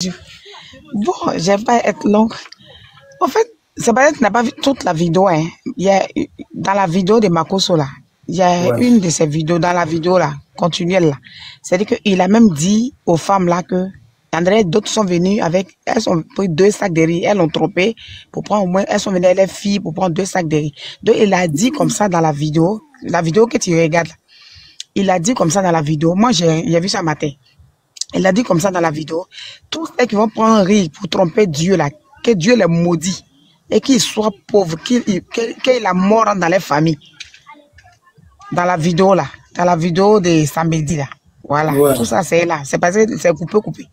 Bon, je vais pas être longue. En fait, c'est parce que tu n'as pas vu toute la vidéo. Hein. Il y a, dans la vidéo de Makoso, là, il y a Ouais. une de ces vidéos, dans la vidéo là, continuelle là. C'est-à-dire qu'il a même dit aux femmes là que André, d'autres sont venus avec, elles ont pris 2 sacs de riz, elles l'ont trompé pour prendre au moins, elles sont venues avec les filles pour prendre 2 sacs de riz. Donc il a dit comme ça dans la vidéo que tu regardes là. Il a dit comme ça dans la vidéo. Moi, j'ai vu ça matin. Il a dit comme ça dans la vidéo. Tous ceux qui vont prendre riz pour tromper Dieu là, que Dieu les maudit et qu'ils soient pauvres, qu'il a mort dans les familles. Dans la vidéo là, dans la vidéo de samedi là. Voilà, Ouais. tout ça c'est là. C'est parce que c'est coupé.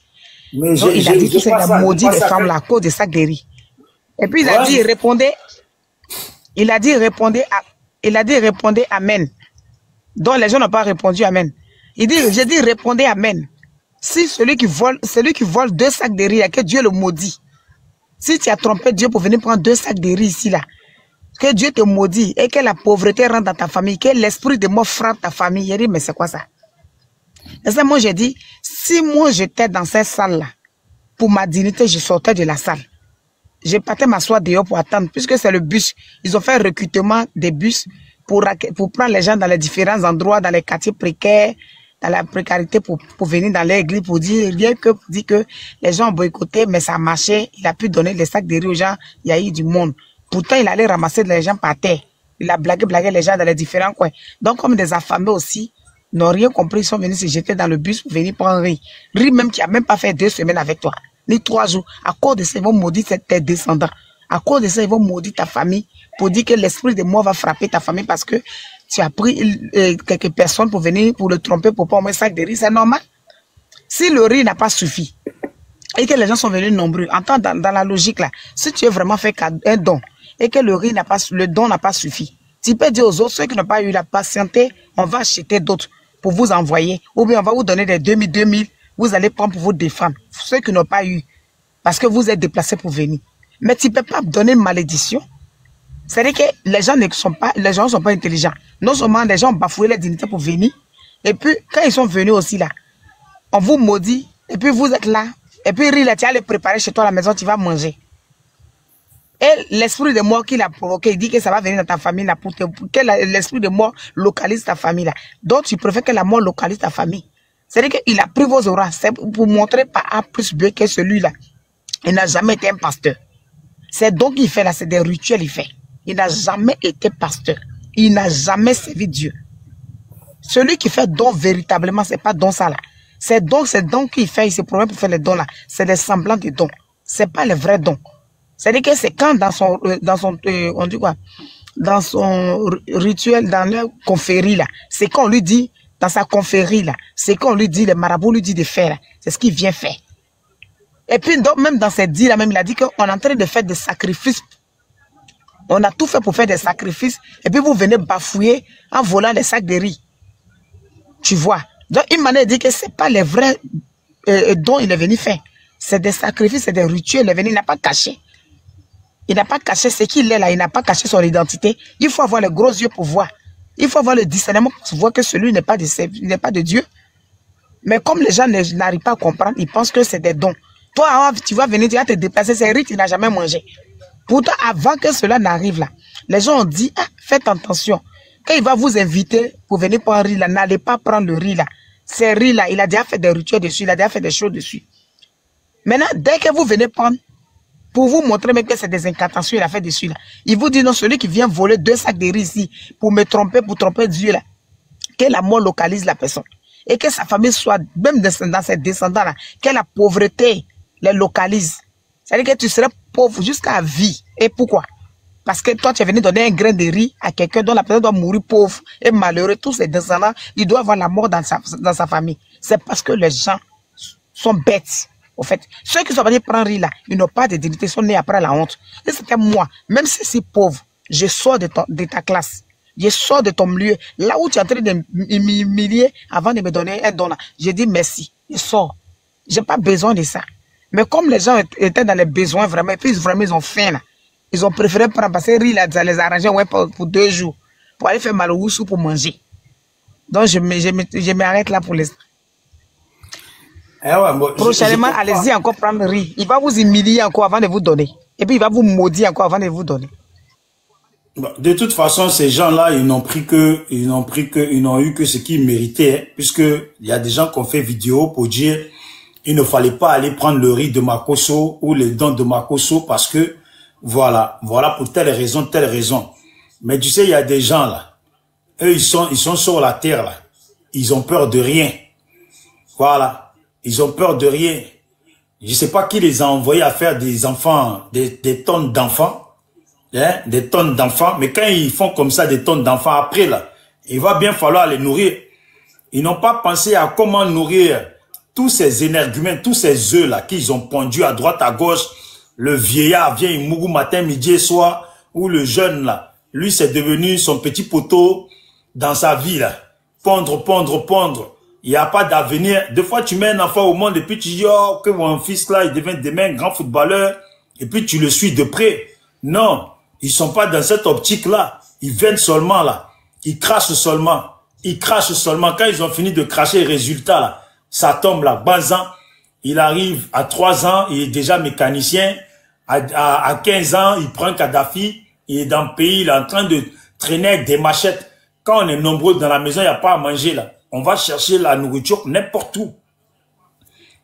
Mais Donc il a dit que c'est les maudits des femmes que... là, à cause de sacs de riz. Et puis il Ouais. a dit, il a dit, répondez Amen. Donc les gens n'ont pas répondu Amen. J'ai dit, répondez Amen. Si celui qui vole 2 sacs de riz, que Dieu le maudit. Si tu as trompé Dieu pour venir prendre 2 sacs de riz ici, là, que Dieu te maudit et que la pauvreté rentre dans ta famille, que l'esprit de mort frappe ta famille. Il dit, mais c'est quoi ça? Et ça, moi, j'ai dit, si moi j'étais dans cette salle-là, pour ma dignité, je sortais de la salle. Je partais m'asseoir dehors pour attendre, puisque c'est le bus. Ils ont fait un recrutement des bus pour prendre les gens dans les différents endroits, dans les quartiers précaires, dans la précarité, pour venir dans l'église, pour dire que les gens ont boycotté, mais ça a marché. Il a pu donner les sacs de riz aux gens, il y a eu du monde. Pourtant, il allait ramasser les gens par terre. Il a blagué les gens dans les différents coins. Donc, comme des affamés aussi, n'ont rien compris, ils sont venus se jeter dans le bus pour venir prendre riz. Riz même qui a même pas fait 2 semaines avec toi, ni 3 jours. À cause de ça, ils vont maudire tes descendants. À cause de ça, ils vont maudire ta famille pour dire que l'esprit de mort va frapper ta famille parce que tu as pris quelques personnes pour venir, pour le tromper, pour prendre un sac de riz. C'est normal. Si le riz n'a pas suffi et que les gens sont venus nombreux, entends dans la logique là, si tu as vraiment fait un don et que le don n'a pas suffi, tu peux dire aux autres, ceux qui n'ont pas eu la patienté, on va acheter d'autres pour vous envoyer, ou bien on va vous donner des 2000, vous allez prendre pour vous défendre. Ceux qui n'ont pas eu, parce que vous êtes déplacés pour venir. Mais tu ne peux pas donner une malédiction. C'est-à-dire que les gens ne sont pas intelligents. Non seulement les gens ont bafoué leur dignité pour venir, et puis quand ils sont venus aussi là, on vous maudit, et puis vous êtes là, et puis riz là, tu vas le préparer chez toi à la maison, tu vas manger. Et l'esprit de mort qu'il a provoqué, il dit que ça va venir dans ta famille là, pour que l'esprit de mort localise ta famille là. Donc tu préfères que la mort localise ta famille. C'est-à-dire qu'il a pris vos auras, c'est pour montrer par A plus B que celui-là. Il n'a jamais été un pasteur. C'est donc qu'il fait là, c'est des rituels il fait. Il n'a jamais été pasteur. Il n'a jamais servi Dieu. Celui qui fait don véritablement, c'est pas don ça là. C'est donc qu'il fait, il se promet pour faire les dons là. C'est des semblants de dons. C'est pas les vrais dons. C'est-à-dire que c'est quand on dit quoi? Dans son rituel, dans la confrérie là, c'est quand on lui dit, dans sa confrérie là, c'est quand on lui dit, le marabout lui dit de faire là. C'est ce qu'il vient faire. Et puis, donc, même dans ses dits là, même, il a dit qu'on est en train de faire des sacrifices. On a tout fait pour faire des sacrifices. Et puis, vous venez bafouiller en volant les sacs de riz. Tu vois. Donc, il m'a dit que ce n'est pas les vrais dons qu'il est venu faire. C'est des sacrifices, c'est des rituels. Il est venu, il n'a pas caché. Il n'a pas caché ce qu'il est là. Il n'a pas caché son identité. Il faut avoir les gros yeux pour voir. Il faut avoir le discernement pour voir que celui n'est pas de Dieu. Mais comme les gens n'arrivent pas à comprendre, ils pensent que c'est des dons. Toi, tu vas venir, tu vas te déplacer, c'est riz, tu n'as jamais mangé. Pourtant, avant que cela n'arrive là, les gens ont dit, ah, faites attention. Quand il va vous inviter pour venir prendre riz là, n'allez pas prendre le riz là. C'est riz là, il a déjà fait des rituels dessus, il a déjà fait des choses dessus. Maintenant, dès que vous venez prendre, pour vous montrer même que c'est des incantations, il a fait dessus là. Il vous dit, non, celui qui vient voler 2 sacs de riz ici, pour me tromper, pour tromper Dieu là, que la mort localise la personne. Et que sa famille soit, même dans ses descendants là, que la pauvreté les localise. C'est-à-dire que tu serais pauvre jusqu'à vie. Et pourquoi? Parce que toi, tu es venu donner un grain de riz à quelqu'un dont la personne doit mourir pauvre et malheureux. Tous ses descendants, il doit avoir la mort dans sa famille. C'est parce que les gens sont bêtes. Au fait, ceux qui sont venus prendre riz là, ils n'ont pas de dignité, ils sont nés après la honte. Et c'était moi, même si c'est pauvre, je sors de ta classe. Je sors de ton milieu. Là où tu es en train de m'humilier avant de me donner un don là, je dis merci. Je sors. Je n'ai pas besoin de ça. Mais comme les gens étaient dans les besoins vraiment, et puis vraiment ils ont faim là, ils ont préféré prendre parce que riz là, ça les arranger ouais, pour 2 jours, pour aller faire mal au sous pour manger. Donc je m'arrête là pour l'instant. ouais, bon, prochainement, allez-y encore prendre le riz. Il va vous humilier encore avant de vous donner. Et puis, il va vous maudire encore avant de vous donner. Bon, de toute façon, ces gens-là, ils n'ont eu que ce qu'ils méritaient, hein, puisque il y a des gens qui ont fait vidéo pour dire il ne fallait pas aller prendre le riz de Makosso ou les dons de Makosso parce que voilà pour telle raison. Mais tu sais, il y a des gens là, eux ils sont sur la terre là, ils ont peur de rien. Voilà, ils ont peur de rien. Je sais pas qui les a envoyés à faire des enfants, des tonnes d'enfants, hein, des tonnes d'enfants. Mais quand ils font comme ça des tonnes d'enfants, après là, il va bien falloir les nourrir. Ils n'ont pas pensé à comment nourrir tous ces énergumènes, tous ces œufs là qu'ils ont pondus à droite, à gauche. Le vieillard vient, il mourut matin, midi et soir. Ou le jeune là, lui c'est devenu son petit poteau dans sa vie là. Pondre. Il n'y a pas d'avenir. Des fois, tu mets un enfant au monde et puis tu dis, oh, que mon fils là, il devient demain grand footballeur. Et puis tu le suis de près. Non, ils sont pas dans cette optique-là. Ils viennent seulement là. Ils crachent seulement. Quand ils ont fini de cracher, résultat là, ça tombe là. Bazan, il arrive à 3 ans, il est déjà mécanicien. À 15 ans, il prend Kadhafi. Il est dans le pays, il est en train de traîner avec des machettes. Quand on est nombreux dans la maison, il n'y a pas à manger là. On va chercher la nourriture n'importe où.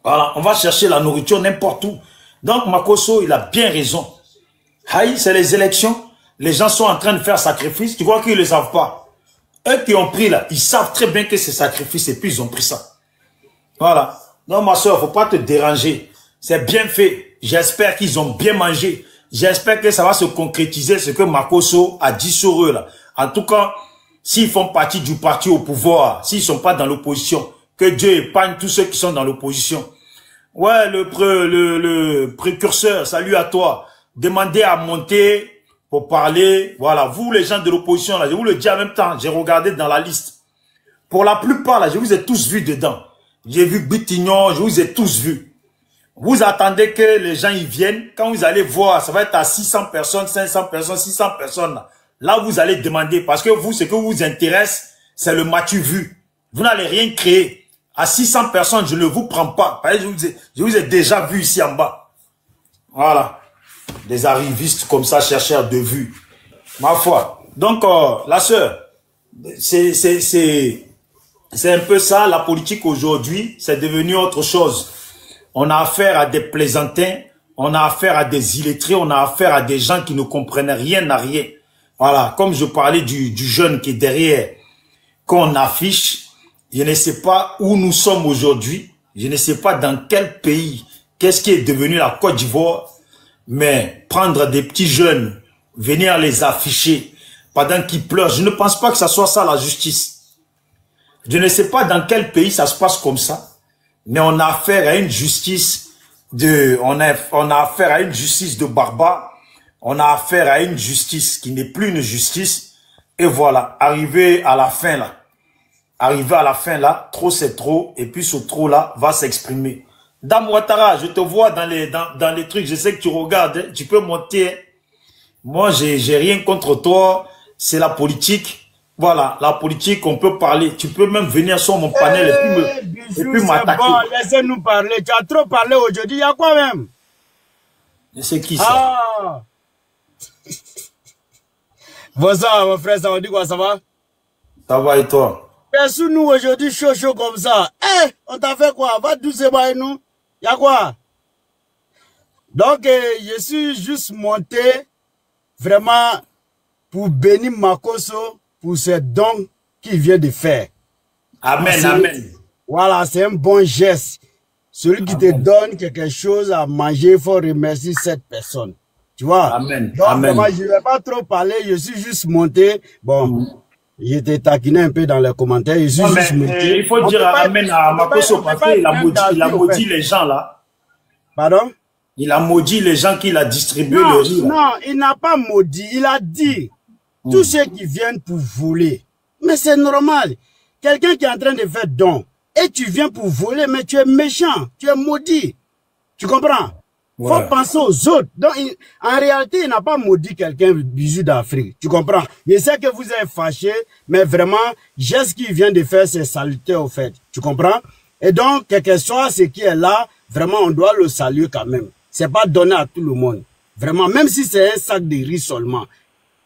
Voilà, on va chercher la nourriture n'importe où. Donc, Makosso, il a bien raison. Haï, c'est les élections. Les gens sont en train de faire sacrifice. Tu vois qu'ils ne le savent pas. Eux qui ont pris là, ils savent très bien que c'est sacrifice et puis ils ont pris ça. Voilà. Non, ma soeur, faut pas te déranger. C'est bien fait. J'espère qu'ils ont bien mangé. J'espère que ça va se concrétiser ce que Makosso a dit sur eux là. En tout cas, s'ils font partie du parti au pouvoir, s'ils sont pas dans l'opposition, que Dieu épargne tous ceux qui sont dans l'opposition. Ouais, le précurseur, salut à toi. Demandez à monter pour parler. Voilà, vous les gens de l'opposition, là, je vous le dis en même temps, j'ai regardé dans la liste. Pour la plupart, là, je vous ai tous vus dedans. J'ai vu Bitignon, je vous ai tous vus. Vous attendez que les gens y viennent. Quand vous allez voir, ça va être à 600 personnes, 500 personnes, 600 personnes. Là, vous allez demander, parce que vous, ce que vous intéresse, c'est le matu vu. Vous n'allez rien créer. À 600 personnes, je ne vous prends pas. Je vous ai déjà vu ici en bas. Voilà. Des arrivistes comme ça, chercheurs de vue. Ma foi. Donc, la sœur, c'est un peu ça, la politique aujourd'hui, c'est devenu autre chose. On a affaire à des plaisantins, on a affaire à des illettrés, on a affaire à des gens qui ne comprennent rien à rien. Voilà, comme je parlais du jeune qui est derrière, qu'on affiche, je ne sais pas où nous sommes aujourd'hui, je ne sais pas dans quel pays, qu'est-ce qui est devenu la Côte d'Ivoire, mais prendre des petits jeunes, venir les afficher pendant qu'ils pleurent, je ne pense pas que ça soit ça la justice. Je ne sais pas dans quel pays ça se passe comme ça, mais on a affaire à une justice on a affaire à une justice de barbares. On a affaire à une justice qui n'est plus une justice. Et voilà, arrivé à la fin là, trop c'est trop. Et puis ce trop là va s'exprimer. Dame Ouattara, je te vois dans les trucs. Je sais que tu regardes, hein, tu peux monter. Moi, j'ai rien contre toi. C'est la politique. Voilà, la politique, on peut parler. Tu peux même venir sur mon panel et puis m'attaquer. Bon, laissez-nous parler. Tu as trop parlé aujourd'hui. Il y a quoi même? C'est qui ça? Ah. Bonsoir, mon frère, ça va dire quoi, ça va? Ça va et toi? Sous nous aujourd'hui, chaud comme ça. Eh, on t'a fait quoi? Va doucement et nous. Il y a quoi? Donc, je suis juste monté vraiment pour bénir Makosso pour ces dons qu'il vient de faire. Amen, amen. Voilà, c'est un bon geste. Celui qui te donne quelque chose à manger, il faut remercier cette personne. Tu vois? Amen. Donc, amen. moi, je ne vais pas trop parler, je suis juste monté. Bon, j'étais taquiné un peu dans les commentaires. Je suis juste monté. Il faut dire amen à Makosso parce qu'il a maudit les gens là. Pardon? Il a maudit les gens qu'il a distribué le riz. Non, il n'a pas maudit. Il a dit tous ceux qui viennent pour voler. Mais c'est normal. Quelqu'un qui est en train de faire don et tu viens pour voler, mais tu es méchant, tu es maudit. Tu comprends? Il faut penser aux autres. Donc, en réalité, il n'a pas maudit quelqu'un bisou d'Afrique. Tu comprends? Je sais que vous êtes fâché, mais vraiment, geste qu'il vient de faire, c'est salutaire au fait. Tu comprends? Et donc, quel que soit ce qui est là, vraiment, on doit le saluer quand même. C'est pas donné à tout le monde. Vraiment, même si c'est un sac de riz seulement,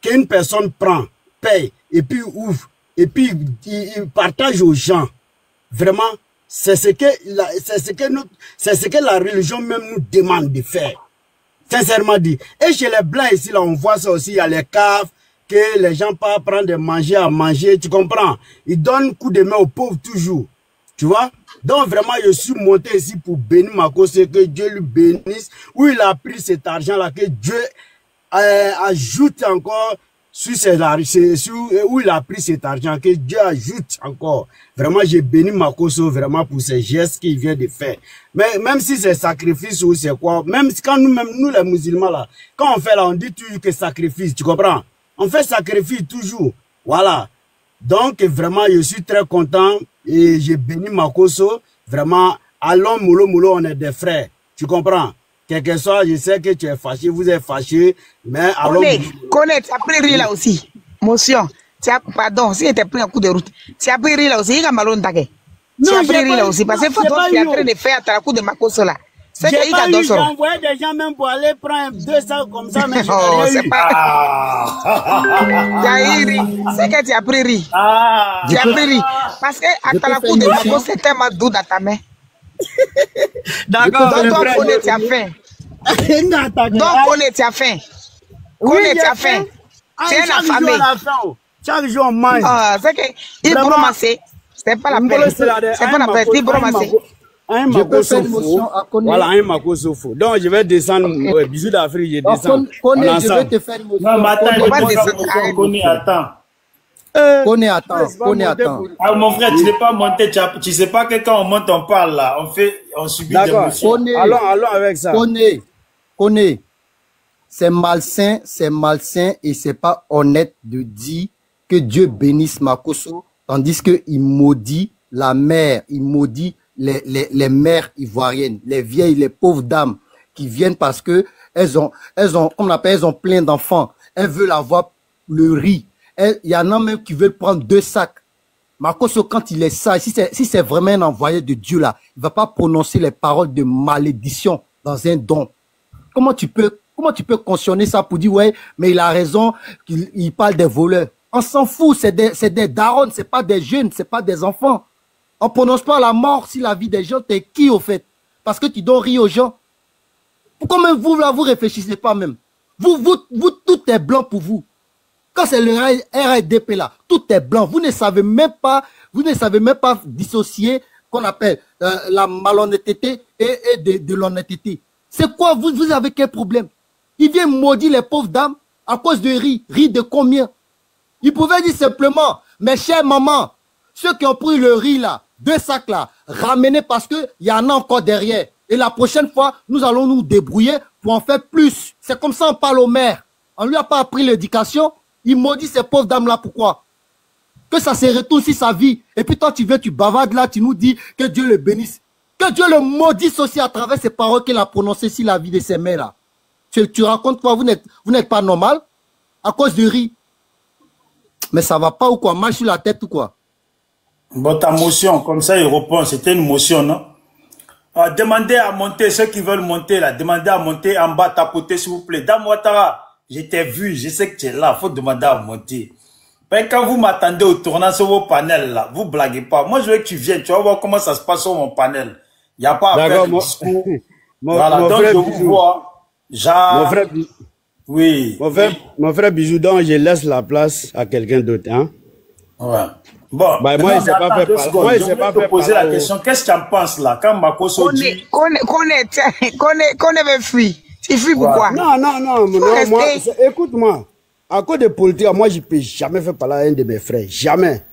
qu'une personne prend, paye, et puis ouvre, et puis il partage aux gens. Vraiment, c'est ce que la religion même nous demande de faire. Sincèrement dit. Et chez les Blancs ici, là, on voit ça aussi, il y a les caves, que les gens pas prendre de manger à manger, tu comprends? Ils donnent coup de main aux pauvres toujours. Tu vois? Donc vraiment, je suis monté ici pour bénir Makosso, que Dieu lui bénisse. Où il a pris cet argent-là, que Dieu ajoute encore sur ses où il a pris cet argent, que Dieu ajoute encore. Vraiment, j'ai béni Makosso vraiment pour ces gestes qu'il vient de faire. Mais même si c'est sacrifice ou c'est quoi, même quand nous les musulmans là, quand on fait là, on dit toujours que sacrifice, tu comprends? On fait sacrifice toujours. Voilà. Donc vraiment, je suis très content et j'ai béni Makosso. Vraiment, allons Molo, on est des frères. Tu comprends? Quel que soit, je sais que tu es fâché, vous êtes fâché, mais allons. Connais, tu as pris rire là aussi. Motion. Pardon, si tu as pris un coup de route. Tu as pris rire là aussi. Il y a malon d'agé. Tu as pris rire là aussi. Parce que faut toi, tu es en train de faire un coup de Makosso là. C'est que j'ai envoyé des gens même pour aller prendre 200 comme ça, mais je n'ai c'est pas. C'est que tu as pris rire. Tu as pris rire. Parce que à ta coup de Makosso, c'est tellement doux dans ta main. D'accord. Donc, connais, tu as faim. Donc, connais, tu as faim. Connais, tu as faim. Tu es affamé. Chaque jour, on mange. C'est que, il bromasser. C'est pas la peine. C'est pas la peine. Il bromasser. Un Makosso faux. Voilà, un Makosso faux. Donc, je vais descendre. Bisous d'Afrique, je descends. Connais, je vais te faire une motion. Non, mais attends, Connais, attends. Ah, mon frère, tu n'es pas monté. Tu sais pas que quand on monte, on parle là. On subit des émotions. Allons avec ça. Connais. C'est malsain et c'est pas honnête de dire que Dieu bénisse Makosso, tandis qu'il maudit la mère, il maudit les mères ivoiriennes, les vieilles, les pauvres dames qui viennent parce que elles ont plein d'enfants. Elles veulent avoir le riz. Il y en a même qui veulent prendre 2 sacs. Makosso, quand il est sage, si c'est vraiment un envoyé de Dieu là, il va pas prononcer les paroles de malédiction dans un don. Comment tu peux cautionner ça pour dire ouais, mais il a raison, qu'il parle des voleurs. On s'en fout, c'est des darons, c'est pas des jeunes, c'est pas des enfants. On prononce pas la mort si la vie des gens, t'es qui au fait? Parce que tu donnes rire aux gens. Pourquoi même vous là, vous réfléchissez pas même? Vous, tout est blanc pour vous. Quand c'est le RDP là, tout est blanc. Vous ne savez même pas dissocier qu'on appelle la malhonnêteté et de l'honnêteté. C'est quoi, vous avez quel problème? Il vient maudire les pauvres dames à cause de riz. Riz de combien? Il pouvait dire simplement, mes chères mamans, ceux qui ont pris le riz là, 2 sacs là, ramenez parce que il y en a encore derrière. Et la prochaine fois, nous allons nous débrouiller pour en faire plus. C'est comme ça on parle au maire. On lui a pas appris l'éducation. Il maudit ces pauvres dames là, pourquoi? Que ça se retourne sur sa vie. Et puis toi tu viens, tu bavardes là, tu nous dis que Dieu le bénisse. Que Dieu le maudisse aussi à travers ces paroles qu'il a prononcées sur la vie de ces mères là. Tu racontes quoi? Vous n'êtes pas normal à cause du riz. Mais ça va pas ou quoi? Marche sur la tête ou quoi? Bon, ta motion, comme ça il répond, c'était une motion, non? Demandez à monter, ceux qui veulent monter là, demandez à monter en bas, tapoter s'il vous plaît. Dame Ouattara, je t'ai vu, je sais que tu es là, faut demander à monter. Mais quand vous m'attendez au tournant sur vos panels là, vous blaguez pas. Moi je veux que tu viennes, tu vas voir comment ça se passe sur mon panel. Il n'y a pas à faire de discours. Voilà, donc je vous vois. Mon frère, oui. Mon frère Bisou, donc je laisse la place à quelqu'un d'autre, hein? Ouais. Bon, bah, moi, il s'est pas fait parler. Moi, il s'est pas fait poser la question. Qu'est-ce que tu en penses là? Quand Makosso dit. Qu'on avait fui. Tu fuis pourquoi? Non, moi, écoute-moi. À cause de politique, moi, je ne peux jamais faire parler à un de mes frères. Jamais.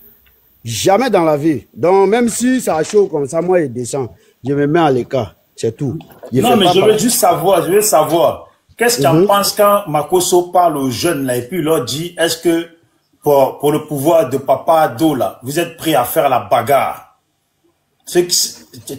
Jamais dans la vie. Donc, même si ça chaud comme ça, moi, je descends. Je me mets à l'écart. C'est tout. Non, mais je veux juste savoir, qu'est-ce que tu en penses quand Makosso parle aux jeunes là et puis il leur dit, est-ce que pour le pouvoir de Papa Ado là, vous êtes prêts à faire la bagarre? Tu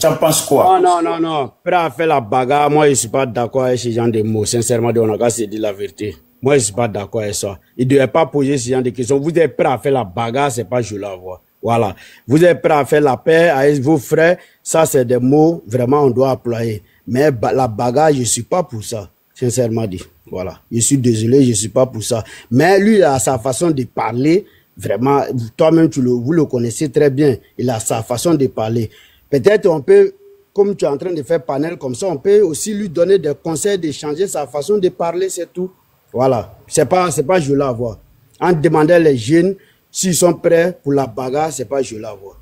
en penses quoi? Non. Prêt à faire la bagarre, moi je ne suis pas d'accord avec ce genre de mots. Sincèrement, on a qu'à se dire la vérité. Moi je ne suis pas d'accord avec ça. Il ne devait pas poser ce genre de questions. Vous êtes prêts à faire la bagarre, c'est pas je la vois. Voilà. Vous êtes prêts à faire la paix avec vos frères, Ça, c'est des mots, vraiment, on doit employer. Mais la bagarre, je ne suis pas pour ça, sincèrement dit. Voilà. Je suis désolé, je ne suis pas pour ça. Mais lui, il a sa façon de parler. Vraiment, toi-même, vous le connaissez très bien. Il a sa façon de parler. Peut-être on peut, comme tu es en train de faire panel comme ça, on peut aussi lui donner des conseils de changer sa façon de parler, c'est tout. Voilà. C'est pas joli à voir. En demandant les jeunes s'ils sont prêts pour la bagarre, c'est pas joli à voir.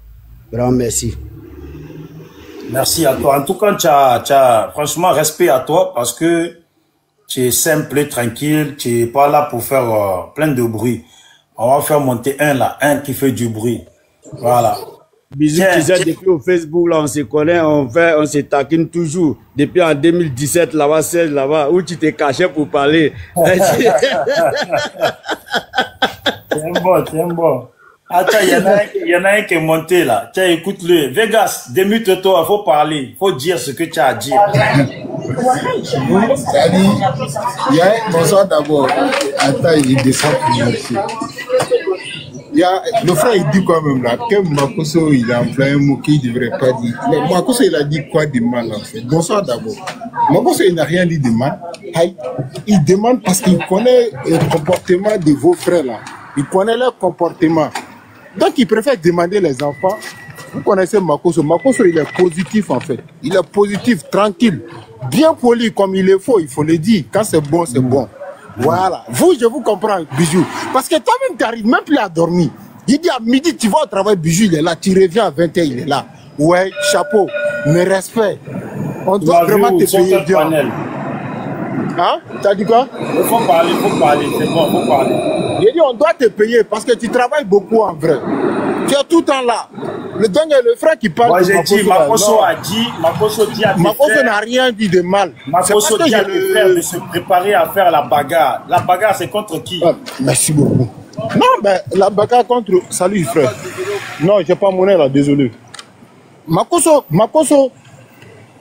Vraiment, merci. Merci à toi. En tout cas, tu as franchement respect à toi parce que tu es simple et tranquille. Tu n'es pas là pour faire plein de bruit. On va faire monter un qui fait du bruit. Voilà. Bisous, tu sais, depuis au Facebook, là, on se connaît, on se taquine toujours. Depuis en 2017, là-bas, 16, là-bas, où tu t'es caché pour parler. Tiens bon. Attends, il y en a un qui est monté là. Tiens, écoute-le. Vegas, démute-toi, il faut parler. Il faut dire ce que tu as à dire. Bonsoir d'abord. Attends, il descend pour merci. Le frère, il dit quand même là que Makosso, il a employé un mot qu'il ne devrait pas dire. Mais Makosso, il a dit quoi de mal en fait? Bonsoir d'abord. Makosso, il n'a rien dit de mal. Il demande parce qu'il connaît le comportement de vos frères là. Il connaît leur comportement. Donc, il préfère demander les enfants. Vous connaissez Makosso. Makosso, il est positif en fait. Il est positif, tranquille, bien poli comme il faut le dire. Quand c'est bon, c'est bon. Voilà. Vous, je vous comprends, Bijou. Parce que toi-même, tu n'arrives même plus à dormir. Il dit à midi, tu vas au travail, Bijou, il est là. Tu reviens à 20h, il est là. Ouais, chapeau, mes respects. On doit vraiment te payer bien. Hein? T'as dit quoi? Il faut parler, c'est bon, il faut parler. Il dit, on doit te payer parce que tu travailles beaucoup en vrai. Tu es tout le temps là. Le frère qui parle. Moi, j'ai dit, Makosso a dit, Makosso dit à tes frères. Makosso n'a rien dit de mal. Makosso dit à tes frères de se préparer à faire la bagarre. La bagarre, c'est contre qui? Merci beaucoup. Non, ben, la bagarre contre. Salut, frère. Non, j'ai pas monnaie là, désolé. Makosso,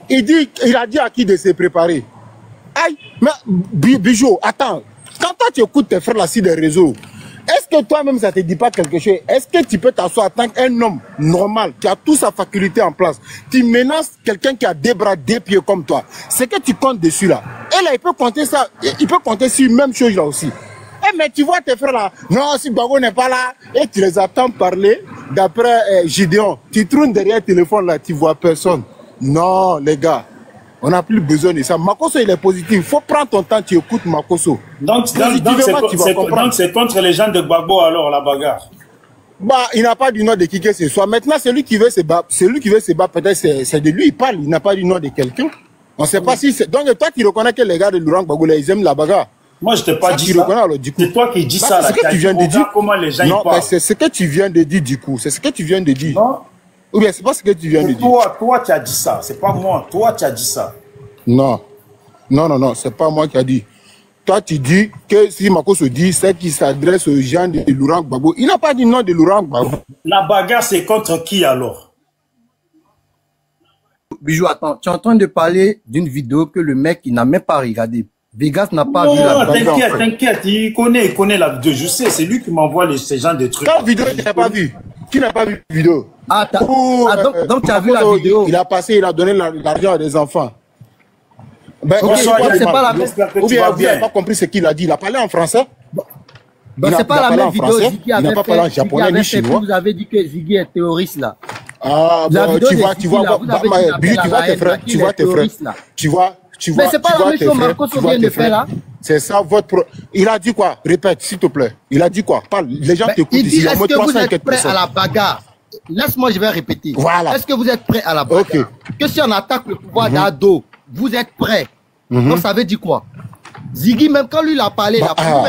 il a dit à qui de se préparer. Aïe, mais Bijou, attends. Quand toi tu écoutes tes frères là sur des réseaux, est-ce que toi-même ça te dit pas quelque chose? Est-ce que tu peux t'asseoir en tant qu'un homme normal qui a toute sa faculté en place? Tu menaces quelqu'un qui a des bras, des pieds comme toi. C'est que tu comptes dessus là. Et là, il peut compter ça. Il peut compter sur la même chose là aussi. Eh, mais tu vois tes frères là. Non, si Bago n'est pas là, et tu les attends parler d'après Gideon. Tu tournes derrière le téléphone là, tu vois personne. Non, les gars. On n'a plus besoin de ça. Makosso, il est positif. Il faut prendre ton temps, tu écoutes Makosso. Donc c'est contre les gens de Gbagbo alors, la bagarre. Bah, il n'a pas du nom de qui que ce soit. Maintenant, celui qui veut se battre, peut-être c'est de lui, il parle. Il n'a pas du nom de quelqu'un. On ne sait pas si c'est... Donc, toi, tu reconnais que les gars de Laurent Gbagbo, ils aiment la bagarre. Moi, je ne t'ai pas dit ça. C'est toi qui dis ça. C'est ce que tu viens de dire. Comment les gens non, c'est ce que tu viens de dire, du coup. C'est ce que tu viens de dire. Non. Ou bien, c'est pas ce que tu viens de dire. Toi, tu as dit ça. C'est pas moi. Toi, tu as dit ça. Non, c'est pas moi qui a dit. Toi, tu dis que si Makosso dit, c'est qu'il s'adresse aux gens de Laurent Gbagbo. Il n'a pas dit non de Laurent Gbagbo. La bagarre, c'est contre qui alors? Bijou, attends, tu es en train de parler d'une vidéo que le mec, il n'a même pas regardé. Vegas n'a pas vu la vidéo. Non, t'inquiète, il connaît la vidéo. Je sais, c'est lui qui m'envoie ces gens de trucs. Quelle vidéo tu n'as pas vu? Qui n'a pas vu la vidéo? Ah, donc tu as vu la vidéo. Il a donné l'argent à des enfants. Ben, okay, c'est pas la même. Ou bien vous n'avez pas compris ce qu'il a dit. Il a parlé en français. C'est pas la même vidéo. Il n'a pas parlé en japonais ni chinois. Vous avez dit que Ziggy est terroriste là. Ah, bon, tu vois tes frères. Mais c'est pas la même chose Makosso vient de faire là. C'est ça votre... Il a dit quoi? Répète, s'il te plaît. Il a dit quoi? Parle. Les gens t'écoutent ici. Est-ce que vous êtes prêts à la bagarre? Laisse-moi, je vais répéter. Voilà. Est-ce que vous êtes prêts à la bagarre? Okay. Que si on attaque le pouvoir d'Ado, vous êtes prêts? Donc ça veut dire quoi? Ziggy, même quand lui il a parlé, il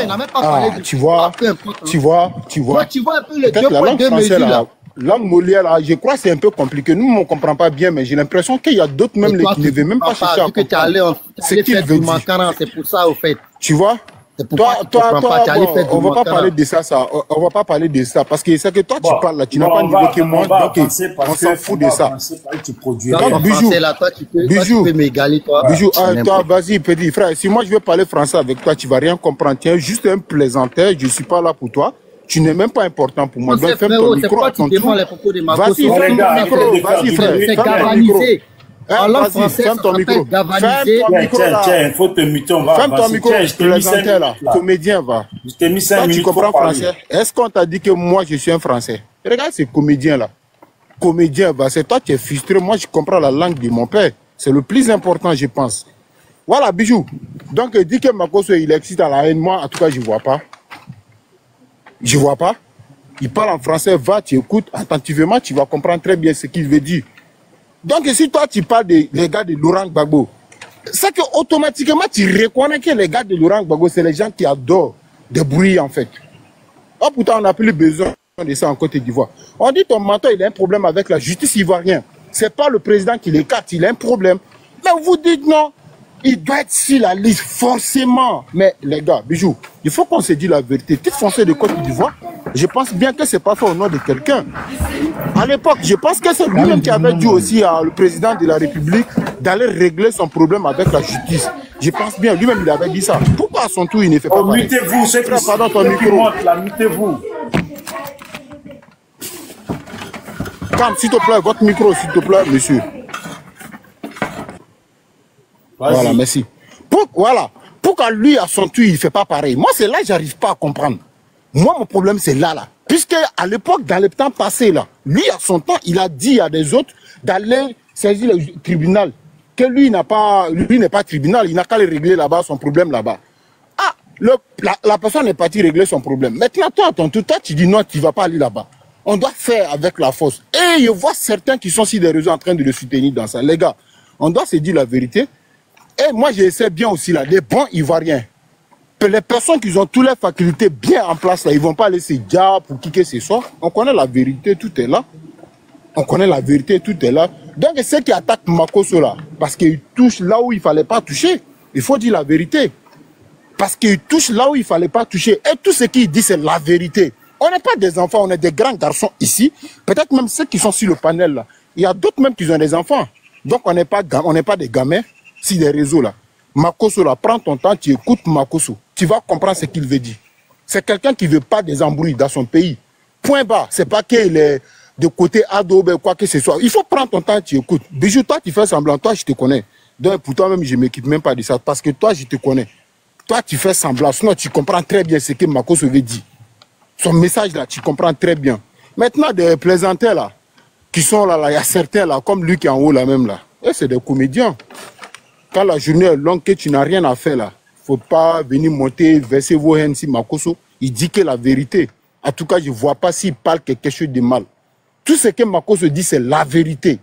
n'a même pas parlé de... Tu vois un peu le 2.2 mesures là. Langue Molière, là, je crois que c'est un peu compliqué. Nous, on ne comprend pas bien, mais j'ai l'impression qu'il y a d'autres même qui ne veulent même pas chercher à comprendre. C'est qu'il veut dire. C'est pour ça, au fait. Tu vois? Toi, on ne va pas parler de ça, on va pas parler de ça, parce que c'est que toi, tu parles là, tu n'as pas niveau que moi, donc on s'en fout de ça. Donc, Bijou, toi, vas-y, petit frère, si moi je veux parler français avec toi, tu ne vas rien comprendre. Tiens, juste un plaisanteur, je ne suis pas là pour toi. Tu n'es même pas important pour moi. Non, Donc, ferme ton micro à ton tour. Les propos de Makoso. Vas-y, ferme ton micro. Vas-y, frère. C'est Ferme ton micro. galvanisé. En langue Vas-y, française, ferme ça ton s'appelle micro. galvanisé. Ferme ton micro là. Tiens, il faut te muter, on va Ferme ton avancer. micro, Tiens, je te présentais là. Comédien, va. Je t'ai mis 5 Toi, tu minutes. comprends français? Est-ce qu'on t'a dit que moi, je suis un français? Regarde ces comédiens là. Comédien, va. C'est toi qui es frustré. Moi, je comprends la langue de mon père. C'est le plus important, je pense. Voilà, bijou. Donc, dit que Makoso, il excite à la haine. Moi, en tout cas, je ne vois pas. Je ne vois pas. Il parle en français, va, tu écoutes attentivement, tu vas comprendre très bien ce qu'il veut dire. Donc, si toi, tu parles des gars de Laurent Gbagbo, c'est que automatiquement, tu reconnais que les gars de Laurent Gbagbo, c'est les gens qui adorent des bruits, en fait. Oh, pourtant, on n'a plus besoin de ça en Côte d'Ivoire. On dit ton mentor, il a un problème avec la justice ivoirienne. Ce n'est pas le président qui l'écarte, il a un problème. Mais vous dites non, il doit être sur la liste, forcément. Mais les gars, bijou, il faut qu'on se dise la vérité. Titre foncier de Côte d'Ivoire, je pense bien que ce n'est pas fait au nom de quelqu'un. À l'époque, je pense que c'est lui-même qui avait dit aussi au président de la République d'aller régler son problème avec la justice. Je pense bien, lui-même il avait dit ça. Pourquoi à son tour il ne fait pas pareil? Mutez-vous, c'est que pardon, ton micro. Mutez-vous. Calme, s'il te plaît, votre micro, s'il te plaît, monsieur. Voilà, merci. Voilà. Pourquoi lui, à son tour, il ne fait pas pareil? Moi, c'est là que je n'arrive pas à comprendre. Moi, mon problème, c'est là. Puisque à l'époque, dans le temps passé, là, lui, à son temps, il a dit à des autres d'aller saisir le tribunal. Que lui n'est pas tribunal, il n'a qu'à le régler là-bas, son problème là-bas. Ah, la personne est partie régler son problème. Maintenant, toi, à ton tour, toi, tu dis non, tu ne vas pas aller là-bas. On doit faire avec la force. Et je vois certains qui sont sur des réseaux en train de le soutenir dans ça. Les gars, on doit se dire la vérité. Et moi, j'essaie bien aussi là, les bons Ivoiriens. Les personnes qui ont toutes les facultés bien en place là, ils ne vont pas laisser dire pour qui que ce soit. On connaît la vérité, tout est là. On connaît la vérité, tout est là. Donc ceux qui attaquent Makoso là, parce qu'ils touchent là où il ne fallait pas toucher, il faut dire la vérité. Parce qu'ils touchent là où il ne fallait pas toucher. Et tout ce qu'ils disent, c'est la vérité. On n'est pas des enfants, on est des grands garçons ici. Peut-être même ceux qui sont sur le panel là. Il y a d'autres même qui ont des enfants. Donc on n'est pas des gamins sur des réseaux là. Makoso là, prends ton temps, tu écoutes Makoso. Tu vas comprendre ce qu'il veut dire. C'est quelqu'un qui ne veut pas des embrouilles dans son pays. Point bas. C'est pas qu'il est de côté ado, quoi que ce soit. Il faut prendre ton temps, tu écoutes. Bijou, toi, tu fais semblant. Toi, je te connais. Donc, pour toi même, je ne m'équipe même pas de ça. Parce que toi, je te connais. Toi, tu fais semblant. Sinon, tu comprends très bien ce que Makoso veut dire. Son message là, tu comprends très bien. Maintenant, des plaisantins là, qui sont là, il y a certains là, comme lui qui est en haut là même là. Et c'est des comédiens. Quand la journée est longue, que tu n'as rien à faire là, il ne faut pas venir monter, verser vos haines si Makoso, il dit que la vérité. En tout cas, je ne vois pas s'il parle quelque chose de mal. Tout ce que Makoso dit, c'est la vérité.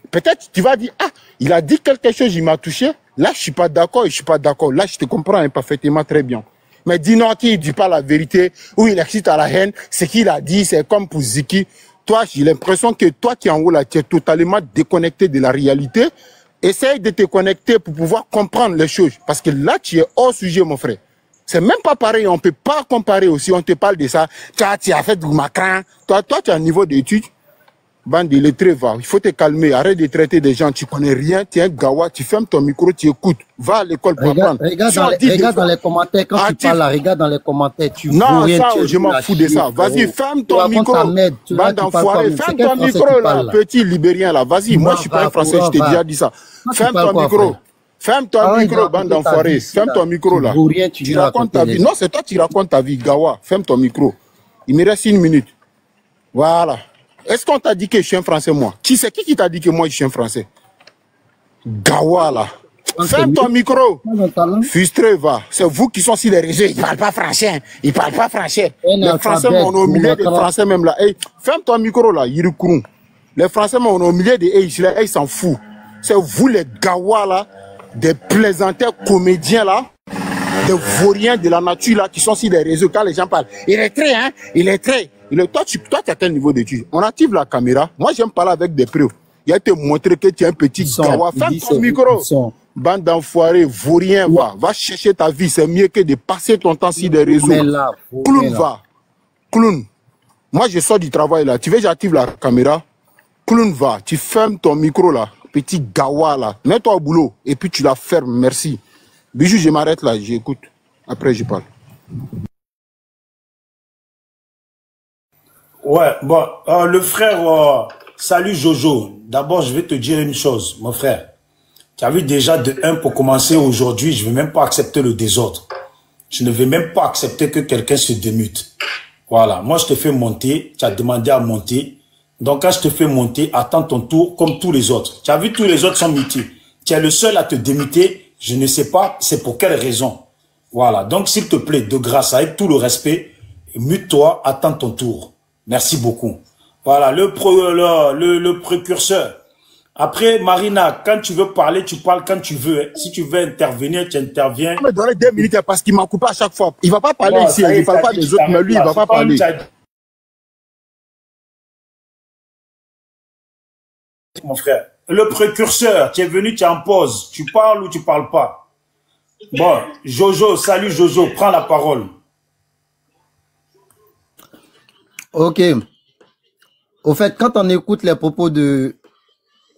Peut-être tu vas dire, ah, il a dit quelque chose, il m'a touché. Là, je ne suis pas d'accord, je ne suis pas d'accord. Là, je te comprends parfaitement très bien. Mais dis non, qu'il ne dit pas la vérité, ou il excite à la haine, ce qu'il a dit, c'est comme pour Ziki. Toi, j'ai l'impression que toi qui es en haut là, tu es totalement déconnecté de la réalité. Essaye de te connecter pour pouvoir comprendre les choses. Parce que là, tu es hors sujet, mon frère. C'est même pas pareil. On ne peut pas comparer aussi. On te parle de ça. Tu as fait du macrin. Toi, tu as un niveau d'études. Bande de lettrés, va. Il faut te calmer. Arrête de traiter des gens. Tu connais rien. Tu es un gawa. Tu fermes ton micro. Tu écoutes. Va à l'école pour apprendre. Regarde dans les commentaires. Quand tu parles là, regarde dans les commentaires. Tu non, ça, je m'en fous de ça. Vas-y, ferme ton micro. Bande d'enfoirés. Ferme ton micro, là, petit libérien, là. Vas-y, moi, je ne suis pas un français. Je t'ai déjà dit ça. Ferme ton micro. Ferme ton micro, bande d'enfoirés. Ferme ton micro, là. Tu racontes ta vie. Non, c'est toi qui racontes ta vie, gawa. Ferme ton micro. Il me reste 1 minute. Voilà. Est-ce qu'on t'a dit que je suis un Français, moi? C'est qui t'a dit que moi, je suis un Français? Gawa, là. Ferme ton micro. Frustré, va. C'est vous qui sont sur les réseaux. Ils ne parlent pas français. Ils ne parlent pas français. Les Français, on est au milieu des Français, même là. Hey, ferme ton micro, là. Yirikourou. Les Français, on est au milieu des ils s'en foutent. C'est vous, les Gawa, là, des plaisanteurs comédiens, là, des vauriens de la nature, là, qui sont sur les réseaux. Quand les gens parlent, il est très, hein, il est très. Toi, tu as quel niveau d'études? On active la caméra. Moi, j'aime parler avec des preuves. Il a te montrer que tu es un petit gawa. Ferme ton micro. Bande d'enfoirés, vaurien, va chercher ta vie. C'est mieux que de passer ton temps sur des réseaux. Clown, va. Clown. Moi, je sors du travail là. Tu veux, j'active la caméra. Clown, va. Tu fermes ton micro là. Petit gawa là. Mets-toi au boulot. Et puis tu la fermes. Merci. Bijou, je m'arrête là. J'écoute. Après, je parle. Ouais, bon, le frère, salut Jojo. D'abord, je vais te dire une chose, mon frère. Tu as vu déjà de 1 pour commencer aujourd'hui, je ne vais même pas accepter le désordre. Je ne vais même pas accepter que quelqu'un se démute. Voilà, moi je te fais monter, tu as demandé à monter. Donc quand je te fais monter, attends ton tour comme tous les autres. Tu as vu, tous les autres sont mutés. Tu es le seul à te démuter, je ne sais pas c'est pour quelle raison. Voilà, donc s'il te plaît, de grâce, avec tout le respect, mute-toi, attends ton tour. Merci beaucoup. Voilà, le précurseur. Après, Marina, quand tu veux parler, tu parles quand tu veux. Hein. Si tu veux intervenir, tu interviens. Il me donner 2 minutes parce qu'il m'a coupé à chaque fois. Il ne va pas parler ici, il ne parle pas des autres, mais lui, il ne va pas parler. Mon frère, le précurseur, tu es venu, tu es en pause. Tu parles ou tu ne parles pas? Bon, Jojo, salut Jojo, prends la parole. Ok. Au fait, quand on écoute les propos de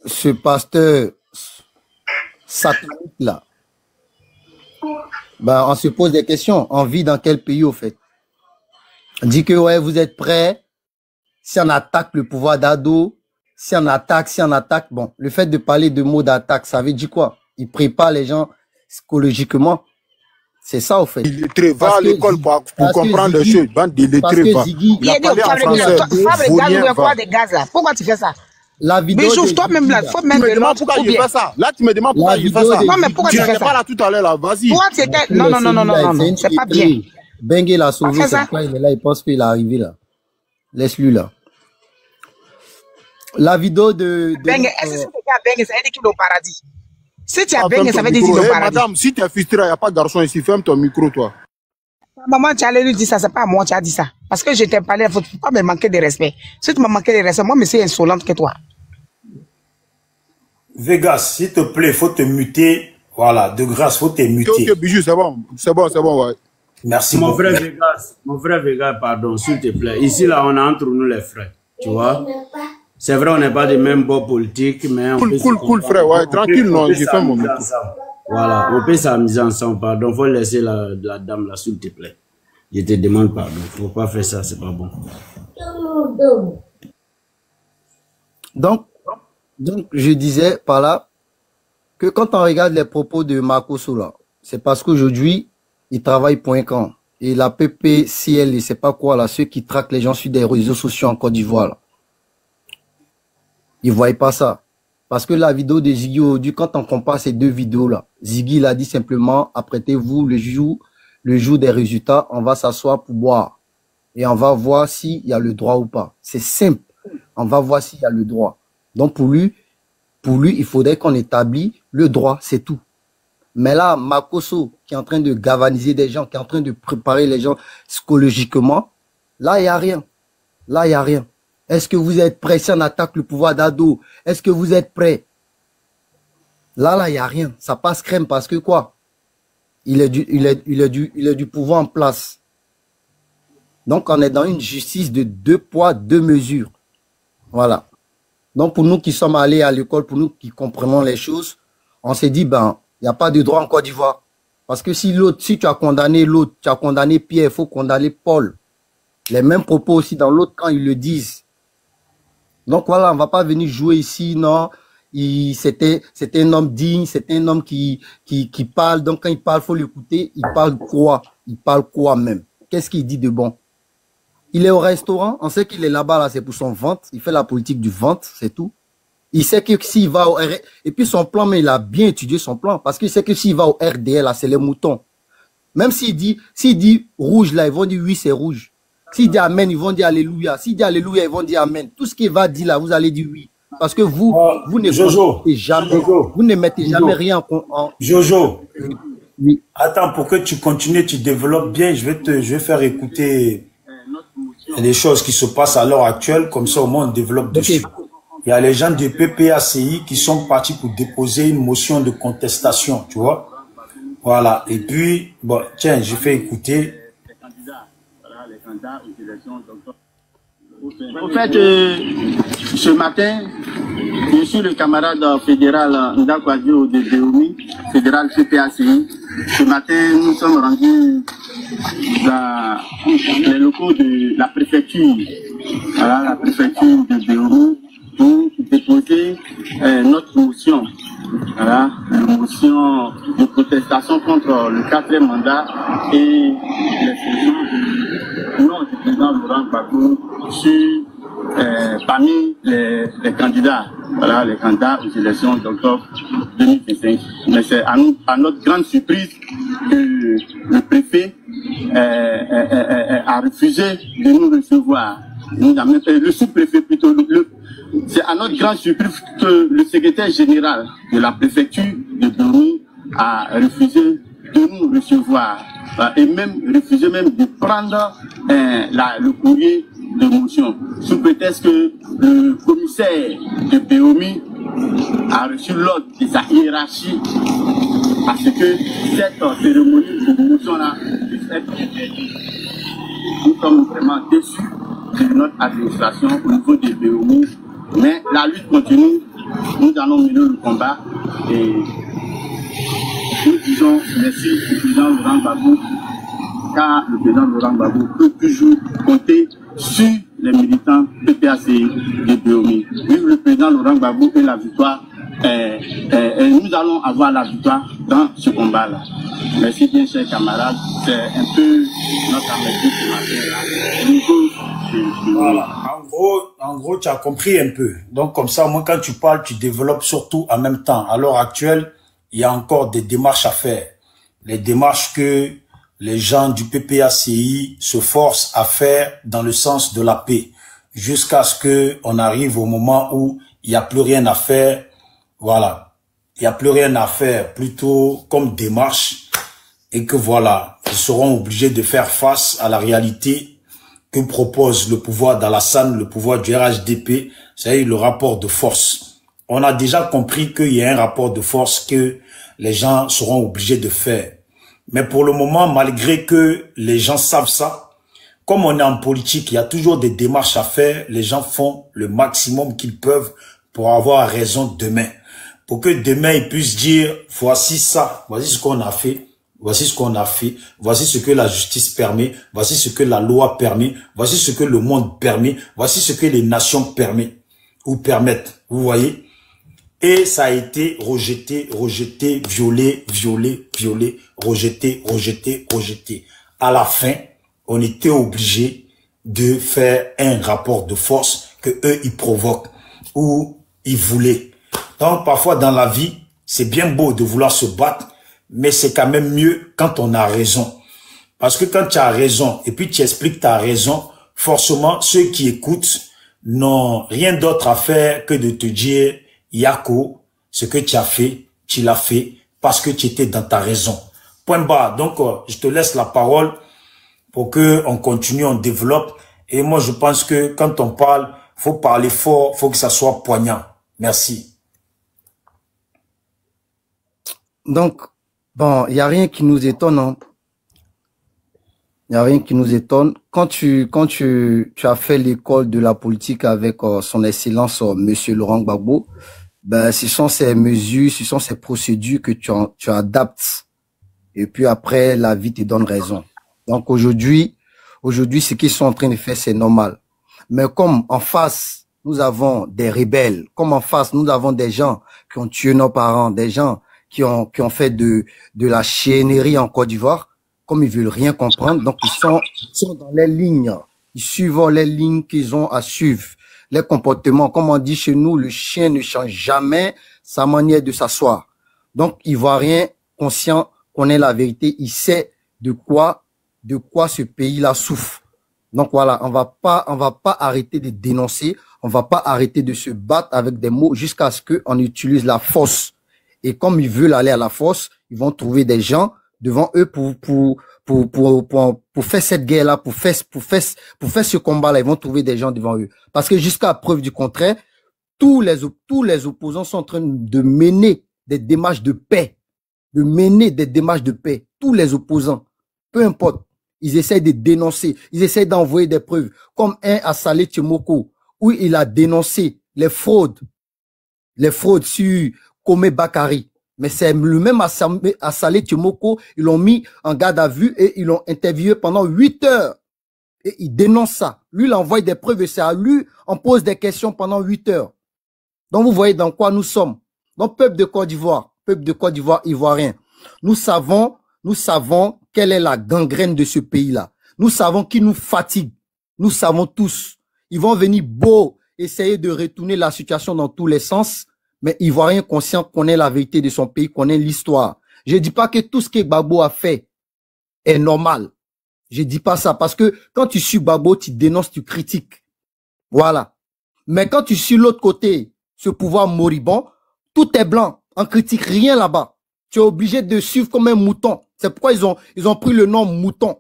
ce pasteur satanique là, ben, on se pose des questions. On vit dans quel pays au fait? On dit que ouais, vous êtes prêts si on attaque le pouvoir d'Ado, si on attaque, bon, le fait de parler de mots d'attaque, ça veut dire quoi? Il prépare les gens psychologiquement. C'est ça au fait. Il va à l'école pour comprendre les choses. Bande de lettrés, va. Il a dit au de gaz là. Pourquoi tu fais ça? La vidéo. Mais chauffe toi-même là. Faut même me demandes pourquoi il fait ça. Là, tu me demandes pourquoi il fait ça. Non, mais pourquoi tu fais ça? pas là tout à l'heure là. Vas-y. Pourquoi tu étais. Non. C'est pas bien. Bengue l'a sauvé. C'est pourquoi il est là. Il pense qu'il est arrivé là. Laisse-lui là. La vidéo de Bengue, est-ce que c'est Bengue, ça veut dire qu'il est au paradis? Si tu as Bengue, ça veut dire qu'il est au paradis. Madame, si tu es frustré, il n'y a pas de garçon ici. Ferme ton micro, toi. Maman, tu allais lui dire ça, c'est pas à moi, tu as dit ça. Parce que je t'ai parlé, il ne faut pas me manquer de respect. Si tu m'as manqué de respect, moi, je suis insolente que toi. Vegas, s'il te plaît, il faut te muter. Voilà, de grâce, il faut te muter. Ok, Bijou, c'est bon, ouais. Merci mon beaucoup. Mon frère Vegas, pardon, s'il te plaît. Ici, là, on est entre nous les frères, tu vois. C'est vrai, on n'est pas des mêmes bords politiques, mais on Cool, frère, ouais, tranquille, non, j'ai fait mon micro. Voilà, on peut s'amuser ensemble, pardon. Il faut laisser la dame là, s'il te plaît. Je te demande pardon. Il ne faut pas faire ça, c'est pas bon. Donc, je disais par là que quand on regarde les propos de Makosso là, c'est parce qu'aujourd'hui, il travaille pour un camp. Et la PPCL, c'est pas quoi là, ceux qui traquent les gens sur des réseaux sociaux en Côte d'Ivoire là. Ils ne voient pas ça. Parce que la vidéo de Ziggy aujourd'hui, quand on compare ces deux vidéos-là, Ziggy l'a dit simplement, apprêtez-vous le jour des résultats, on va s'asseoir pour boire. Et on va voir s'il y a le droit ou pas. C'est simple. On va voir s'il y a le droit. Donc pour lui, il faudrait qu'on établisse le droit, c'est tout. Mais là, Makosso, qui est en train de galvaniser des gens, qui est en train de préparer les gens psychologiquement, là, il n'y a rien. Là, il n'y a rien. Est-ce que vous êtes prêts si on attaque le pouvoir d'Ado? Est-ce que vous êtes prêts? Là, il n'y a rien. Ça passe crème parce que quoi? Il est du pouvoir en place. Donc, on est dans une justice de 2 poids, 2 mesures. Voilà. Donc, pour nous qui sommes allés à l'école, pour nous qui comprenons les choses, on s'est dit, ben, il n'y a pas de droit en Côte d'Ivoire. Parce que si tu as condamné l'autre, tu as condamné Pierre, il faut condamner Paul. Les mêmes propos aussi dans l'autre camp, ils le disent. Donc voilà, on ne va pas venir jouer ici, non. C'était un homme digne, c'était un homme qui parle. Donc quand il parle, il faut l'écouter. Il parle quoi? Il parle quoi même? Qu'est-ce qu'il dit de bon? Il est au restaurant, on sait qu'il est là-bas, là, c'est pour son ventre. Il fait la politique du ventre, c'est tout. Il sait que s'il va au RDL, et puis son plan, mais il a bien étudié son plan, parce qu'il sait que s'il va au RDL, là, c'est les moutons. Même s'il dit rouge, là, ils vont dire oui, c'est rouge. S'il dit Amen, ils vont dire Alléluia. S'il dit Alléluia, ils vont dire Amen. Tout ce qu'il va dire là, vous allez dire oui. Parce que vous ne mettez jamais rien en... Jojo, oui. Attends, pour que tu continues, tu développes bien, je vais faire écouter les choses qui se passent à l'heure actuelle, comme ça au moins on développe dessus. Il y a les gens du PPACI qui sont partis pour déposer une motion de contestation, tu vois. Voilà, et puis, bon, tiens, je fais écouter... Au fait, ce matin, je suis le camarade fédéral Ndakwadio de Déoumi, fédéral PPACI. Ce matin, nous sommes rendus dans les locaux de la préfecture à la préfecture de Béourou pour déposer notre motion. Voilà, une motion de protestation contre le 4e mandat et l'exclusion du nom du président Laurent Gbagbo sur parmi les candidats, voilà, les candidats aux élections d'octobre 2025. Mais c'est à notre grande surprise que le préfet a refusé de nous recevoir. Le sous-préfet plutôt, c'est à notre grande surprise que le secrétaire général de la préfecture de Béourou a refusé de nous recevoir et même refusé même de prendre le courrier de motion, sous prétexte que le commissaire de Béomi a reçu l'ordre de sa hiérarchie parce que cette cérémonie de motion-là puisse être interdite. Nous sommes vraiment déçus de notre administration au niveau de Béomi, mais la lutte continue, nous allons mener le combat et nous disons merci au président Laurent Gbagbo, car le président Laurent Gbagbo peut toujours compter sur les militants PPACI de Béomi. Vive le président Laurent Gbagbo et la victoire. Nous allons avoir la victoire dans ce combat-là. Merci bien, chers camarades. C'est un peu notre amertume ce matin-là. Voilà. En gros, tu as compris un peu. Donc, comme ça, moi, quand tu parles, tu développes surtout en même temps. À l'heure actuelle, il y a encore des démarches à faire. Les démarches que les gens du PPACI se forcent à faire dans le sens de la paix, jusqu'à ce que on arrive au moment où il n'y a plus rien à faire. Voilà, il n'y a plus rien à faire, plutôt comme démarche, et que voilà, ils seront obligés de faire face à la réalité que propose le pouvoir d'Alassane, le pouvoir du RHDP, c'est-à-dire le rapport de force. On a déjà compris qu'il y a un rapport de force que les gens seront obligés de faire. Mais pour le moment, malgré que les gens savent ça, comme on est en politique, il y a toujours des démarches à faire. Les gens font le maximum qu'ils peuvent pour avoir raison demain. Pour que demain, ils puissent dire, voici ça, voici ce qu'on a fait, voici ce qu'on a fait, voici ce que la justice permet, voici ce que la loi permet, voici ce que le monde permet, voici ce que les nations permettent ou permettent. Vous voyez? Et ça a été rejeté, rejeté, violé, violé, violé, rejeté, rejeté, rejeté. À la fin, on était obligé de faire un rapport de force que eux, ils provoquent ou ils voulaient. Donc, parfois, dans la vie, c'est bien beau de vouloir se battre, mais c'est quand même mieux quand on a raison. Parce que quand tu as raison et puis tu expliques ta raison, forcément, ceux qui écoutent n'ont rien d'autre à faire que de te dire Yako, ce que tu as fait, tu l'as fait parce que tu étais dans ta raison. Point barre. Donc, je te laisse la parole pour que on continue, on développe. Et moi, je pense que quand on parle, faut parler fort, faut que ça soit poignant. Merci. Donc, bon, il n'y a rien qui nous étonne, hein. Il n'y a rien qui nous étonne. Quand tu as fait l'école de la politique avec son excellence, monsieur Laurent Gbagbo, ben, ce sont ces mesures, ce sont ces procédures que tu adaptes. Et puis après, la vie te donne raison. Donc aujourd'hui, ce qu'ils sont en train de faire, c'est normal. Mais comme en face, nous avons des rebelles, comme en face, nous avons des gens qui ont tué nos parents, des gens qui ont fait de la chiennerie en Côte d'Ivoire, comme ils veulent rien comprendre, donc ils sont dans les lignes, ils suivent les lignes qu'ils ont à suivre. Les comportements, comme on dit chez nous, le chien ne change jamais sa manière de s'asseoir. Donc, Ivoirien, conscient, connaît la vérité, il sait de quoi ce pays-là souffre. Donc voilà, on va pas arrêter de dénoncer, on va pas arrêter de se battre avec des mots jusqu'à ce qu'on utilise la force. Et comme ils veulent aller à la force, ils vont trouver des gens devant eux pour faire cette guerre-là, pour faire ce combat-là, ils vont trouver des gens devant eux. Parce que jusqu'à preuve du contraire, tous les opposants sont en train de mener des démarches de paix. Tous les opposants, peu importe, ils essayent de dénoncer, ils essayent d'envoyer des preuves. Comme un Assalé Tchemoko, où il a dénoncé les fraudes sur Kome Bakari. Mais c'est le même Assalé Tchemoko, ils l'ont mis en garde à vue et ils l'ont interviewé pendant 8 heures. Et il dénonce ça. Lui, il envoie des preuves et c'est à lui, on pose des questions pendant 8 heures. Donc, vous voyez dans quoi nous sommes. Donc, peuple de Côte d'Ivoire, ivoirien, nous savons quelle est la gangrène de ce pays-là. Nous savons qui nous fatigue. Nous savons tous. Ils vont venir beau essayer de retourner la situation dans tous les sens, mais Ivoirien conscient connaît la vérité de son pays, connaît l'histoire. Je dis pas que tout ce que Gbagbo a fait est normal. Je dis pas ça parce que quand tu suis Gbagbo, tu dénonces, tu critiques. Voilà. Mais quand tu suis l'autre côté, ce pouvoir moribond, tout est blanc. On critique rien là-bas. Tu es obligé de suivre comme un mouton. C'est pourquoi ils ont pris le nom mouton.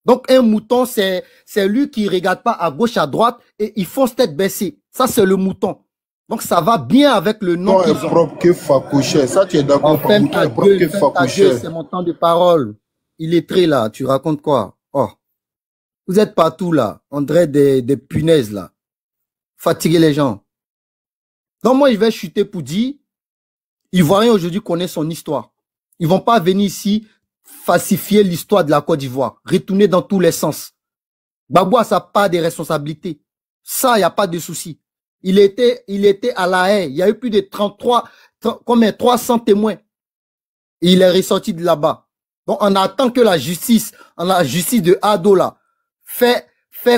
Donc un mouton, c'est lui qui regarde pas à gauche, à droite et il fonce tête baissée. Ça, c'est le mouton. Donc ça va bien avec le nom. Non, est propre que Fakouché. Ça, tu es d'accord? Ferme ta gueule, c'est mon temps de parole. Il est très là. Tu racontes quoi? Oh. Vous êtes partout là. On dirait des punaises là. Fatiguez les gens. Donc moi, je vais chuter pour dire, Ivoirien aujourd'hui connaît son histoire. Ils vont pas venir ici falsifier l'histoire de la Côte d'Ivoire. Retourner dans tous les sens. Gbagbo a sa part de responsabilité. Ça, il n'y a pas de souci. Il était à La Haye. Il y a eu plus de 300 témoins. Et il est ressorti de là-bas. Donc, on attend que la justice de Ado, là, fait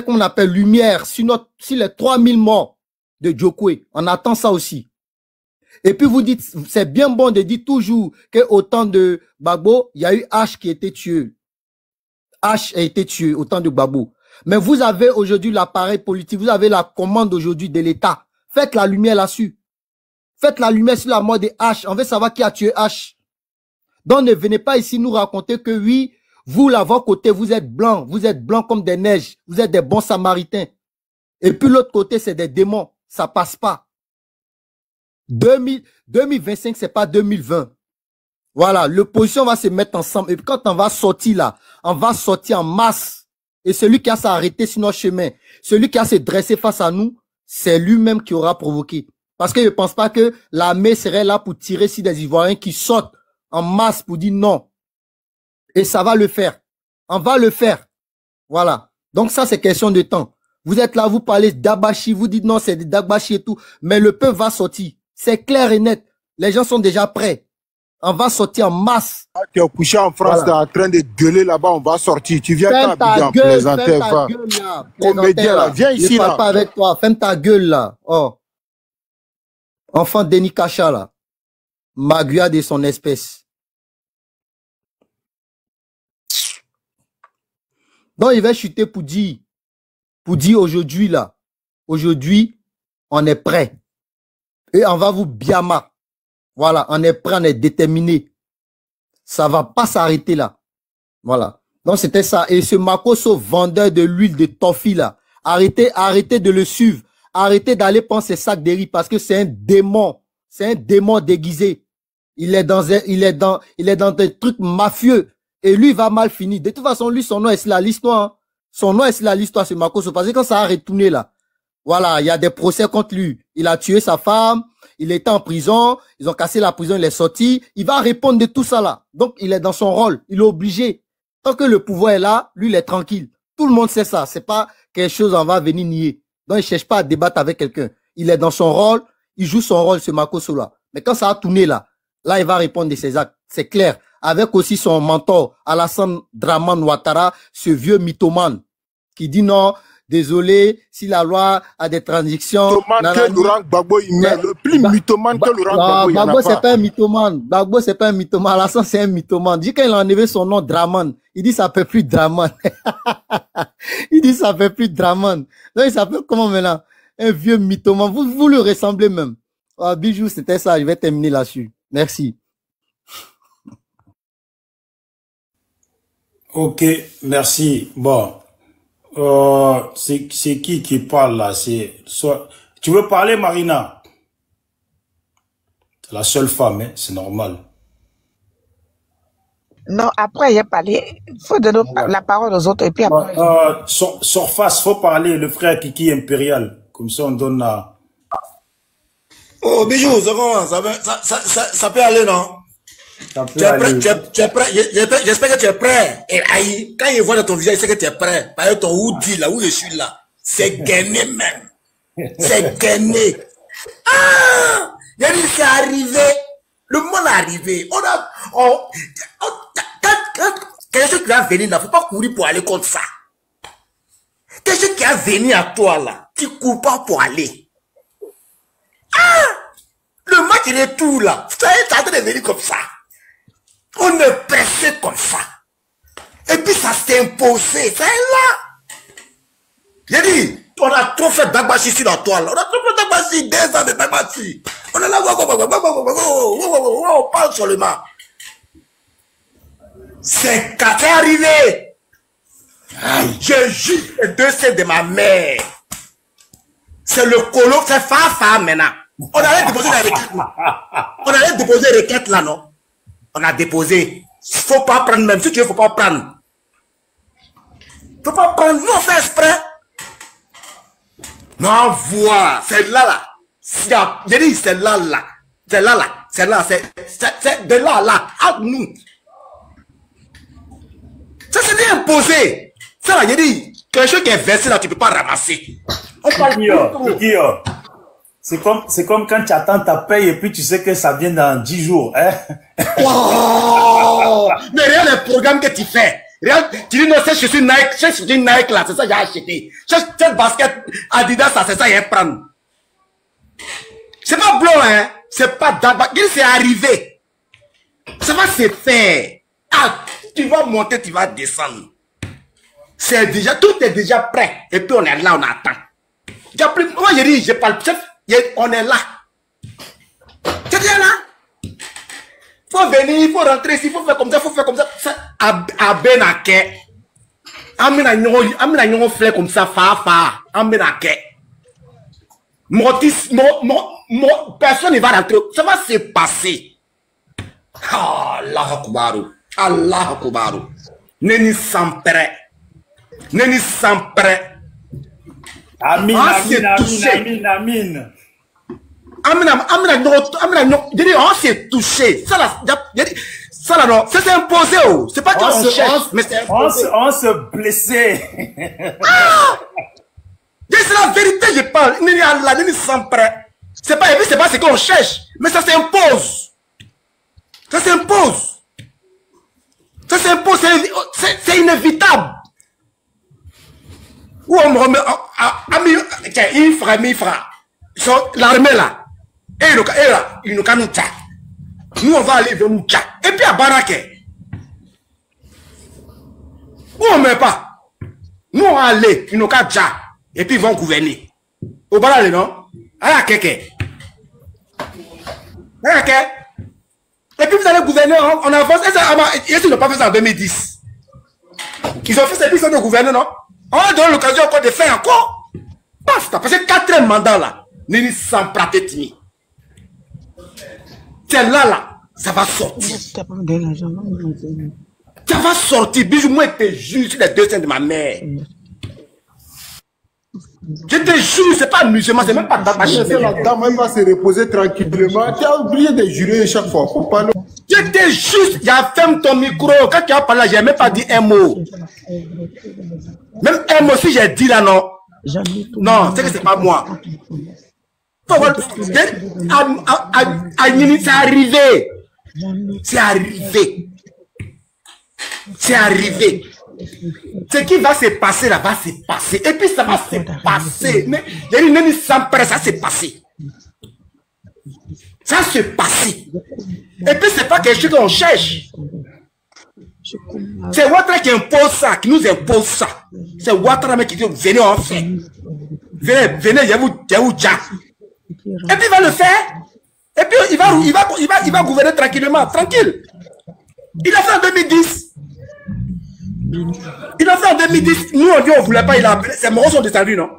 qu'on appelle lumière sur les 3000 morts de Djokwe. On attend ça aussi. Et puis, vous dites, c'est bien bon de dire toujours qu'au temps de Gbagbo, il y a eu H qui a été tué. H a été tué au temps de Gbagbo. Mais vous avez aujourd'hui l'appareil politique, vous avez la commande aujourd'hui de l'État. Faites la lumière là-dessus. Faites la lumière sur la mort de H. On veut savoir qui a tué H. Donc ne venez pas ici nous raconter que oui, vous là, votre côté, vous êtes blancs comme des neiges, vous êtes des bons samaritains. Et puis l'autre côté, c'est des démons. Ça passe pas. 2025, c'est pas 2020. Voilà, l'opposition va se mettre ensemble. Et puis quand on va sortir là, on va sortir en masse. Et celui qui a s'arrêté sur notre chemin, celui qui a se dressé face à nous, c'est lui-même qui aura provoqué. Parce que je ne pense pas que l'armée serait là pour tirer sur des Ivoiriens qui sortent en masse pour dire non. Et ça va le faire. On va le faire. Voilà. Donc ça, c'est question de temps. Vous êtes là, vous parlez d'Abachi, vous dites non, c'est d'Abachi et tout. Mais le peuple va sortir. C'est clair et net. Les gens sont déjà prêts. On va sortir en masse. Tu es couché en France, tu es en train de gueuler là-bas, on va sortir. Tu viens quand Abidjan, plaisanter, va. Comédien là, viens ici je là. parle pas avec toi, ferme ta gueule là. Oh. Enfant Denis Kacha là. Magua de son espèce. Donc il va chuter pour dire aujourd'hui là. Aujourd'hui, on est prêt. Et on va vous biama. Voilà, on est prêt, on est déterminé. Ça va pas s'arrêter là. Voilà. Donc c'était ça. Et ce Makosso, vendeur de l'huile de toffee là, arrêtez de le suivre. Arrêtez d'aller prendre ses sacs de riz parce que c'est un démon. C'est un démon déguisé. Il est dans des trucs mafieux. Et lui, il va mal finir. De toute façon, lui, son nom est là, l'histoire. Hein. Son nom est là, l'histoire, c'est Makosso. Parce que quand ça a retourné là, voilà, il y a des procès contre lui. Il a tué sa femme. Il était en prison, ils ont cassé la prison, il est sorti. Il va répondre de tout ça là. Donc, il est dans son rôle. Il est obligé. Tant que le pouvoir est là, lui, il est tranquille. Tout le monde sait ça. C'est pas quelque chose on va venir nier. Donc, il cherche pas à débattre avec quelqu'un. Il est dans son rôle. Il joue son rôle, ce Makosso là. Mais quand ça a tourné là, il va répondre de ses actes. C'est clair. Avec aussi son mentor, Alassane Dramane Ouattara, ce vieux mythomane, qui dit non, désolé, si la loi a des transactions. Mythomane que Laurent Gbagbo, il met le plus mythomane que Laurent Gbagbo, il n'y en a pas. Gbagbo, c'est pas un mythomane. Gbagbo, c'est pas un mythomane. Alassane, c'est un mythomane. Dit qu'il a enlevé son nom Dramane. Il dit ça fait plus Dramane. Il dit ça fait plus Dramane. Donc, il s'appelle comment maintenant? Un vieux mythomane. Vous le ressemblez même. Ah, Bijou, c'était ça. Je vais terminer là-dessus. Merci. Ok, merci. Bon. C'est qui parle là? Tu veux parler, Marina? C'est la seule femme, hein? C'est normal. Non, après, il a parlé. Il faut donner la parole aux autres et puis après. Surface, faut parler, le frère Kiki Impérial. Comme ça, on donne à... Oh, Bijou, ça commence. Ça peut aller, non? Tu es prêt, tu es prêt. J'espère que tu es prêt. Et aïe, quand il voit dans ton visage, il sait que tu es prêt. Par exemple, ton hoodie là, où je suis là, c'est gagné même. C'est gagné. Ah! C'est arrivé. Le monde est arrivé. Quelqu'un qui va venir là, il ne faut pas courir pour aller contre ça. Quelqu'un qui va venir à toi là, tu ne cours pas pour aller. Ah! Le match est tout là. Ça est en train de venir comme ça. On est pressé comme ça. Et puis ça s'est imposé. Ça est là. J'ai dit, on a trop fait d'Agbachi sur la toile. On a trop fait d'Agbachi, 2 ans de d'Agbachi. On est là, on parle seulement. C'est arrivé. Je jure les 2 seins de ma mère. C'est le colo, c'est Fafa maintenant. On allait déposer la requête là. On allait déposer la requête là, non? On a déposé. Faut pas prendre même. Si tu veux, faut pas prendre. Faut pas prendre. Nous, on fait exprès. Non, voilà. C'est là. J'ai dit, c'est là. C'est là. C'est là. C'est de là. À nous. Ça, c'est imposé. Ça, là, j'ai dit, quelque chose qui est versé là, tu peux pas ramasser. On parle c'est comme quand tu attends ta paye et puis tu sais que ça vient dans 10 jours. Hein? Wow. Mais regarde le programme que tu fais. Regarde, tu dis non, c'est je suis Nike là, c'est ça que j'ai acheté. Cette basket Adidas là, c'est ça que j'ai prendre. C'est pas blanc, hein. C'est pas d'abord. C'est arrivé. Ça va se faire. Ah, tu vas monter, tu vas descendre. C'est déjà, tout est déjà prêt. Et puis on est là, on attend. Moi j'ai dit, je parle chef. On est là. C'est bien là. Faut venir, il faut rentrer ici, il faut faire comme ça, à Benake. Amina nyon fait comme ça, fa. Amina ke. Personne ne va rentrer. Ça va se passer. Allah Akbaru. Neni sans prêt. Amin. On s'est touché. Ça là, non, c'est imposé. C'est pas qu'on se cherche, mais c'est imposé. On se blessait. C'est la vérité, je parle. Nini sans prêt. C'est pas ce qu'on cherche, mais ça s'impose. C'est inévitable. Où on me remet, il fera. L'armée là. Et nous canons tcha. Nous on va aller vers nous tcha. Et puis à Baraké. Où on met pas. Nous on va aller, ils nous canons tcha. Et puis ils vont gouverner. Au Baraké, non? À Keke. Et puis vous allez gouverner, on avance. Et ils n'ont pas fait ça en 2010. Ils ont fait ça, puis ils ont gouverné, non? On a donné l'occasion encore de faire encore. Basta, parce que 4e mandat là, Nini sans pratétini. C'est là, ça va sortir. Ça va sortir, bijou, moi, je te jure sur les 2 seins de ma mère. Je te jure, c'est pas musulman, c'est même pas d'Agbachi. La dame, elle va se reposer tranquillement. Tu as oublié de jurer chaque fois. Faut pas. Je te jure, il a fermé ton micro. Quand tu as parlé, j'ai même pas dit un mot. Même un mot, si j'ai dit là, non. Non, c'est que c'est pas moi. C'est arrivé. C'est arrivé. C'est arrivé. Ce qui va se passer là va se passer. Et puis ça va se passer. Mais il y a une même sans près, ça s'est passé. Ça s'est passé. Et puis c'est pas quelque chose qu'on cherche. C'est Ouattara qui impose ça, qui nous impose ça. C'est Ouattara qui dit venez en fait. Venez, il y a vous déjà. Et puis il va le faire. Et puis il va gouverner tranquillement, tranquille. Il a fait en 2010. Il a fait en 2010. Nous on dit on ne voulait pas, il a appelé. Ces morts sont descendus, non?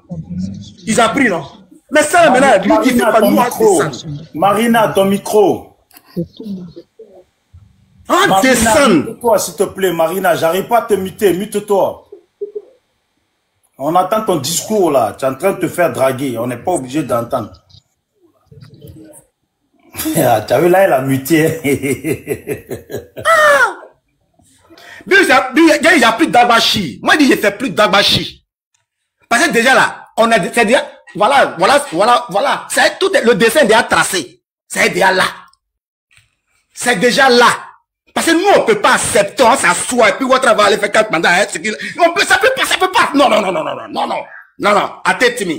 Ils ont pris, non? Mais ça maintenant, lui qui fait pas nous Marina, ton micro. On descend. Mute-toi, s'il te plaît, Marina. J'arrive pas à te muter. Mute-toi. On attend ton discours là. Tu es en train de te faire draguer. On n'est pas obligé d'entendre. Ah, tu as vu là, il a muté. Il n'y a plus d'Agbachi. Moi, je dis, je ne fais plus d'Agbachi. Parce que déjà là, on a déjà, voilà. Tout le dessin est déjà tracé. C'est déjà là. C'est déjà là. Parce que nous, on ne peut pas accepter, on s'assoit, et puis on va aller faire 4 mandats. Hein, ça peut pas. Non. Arrête-moi.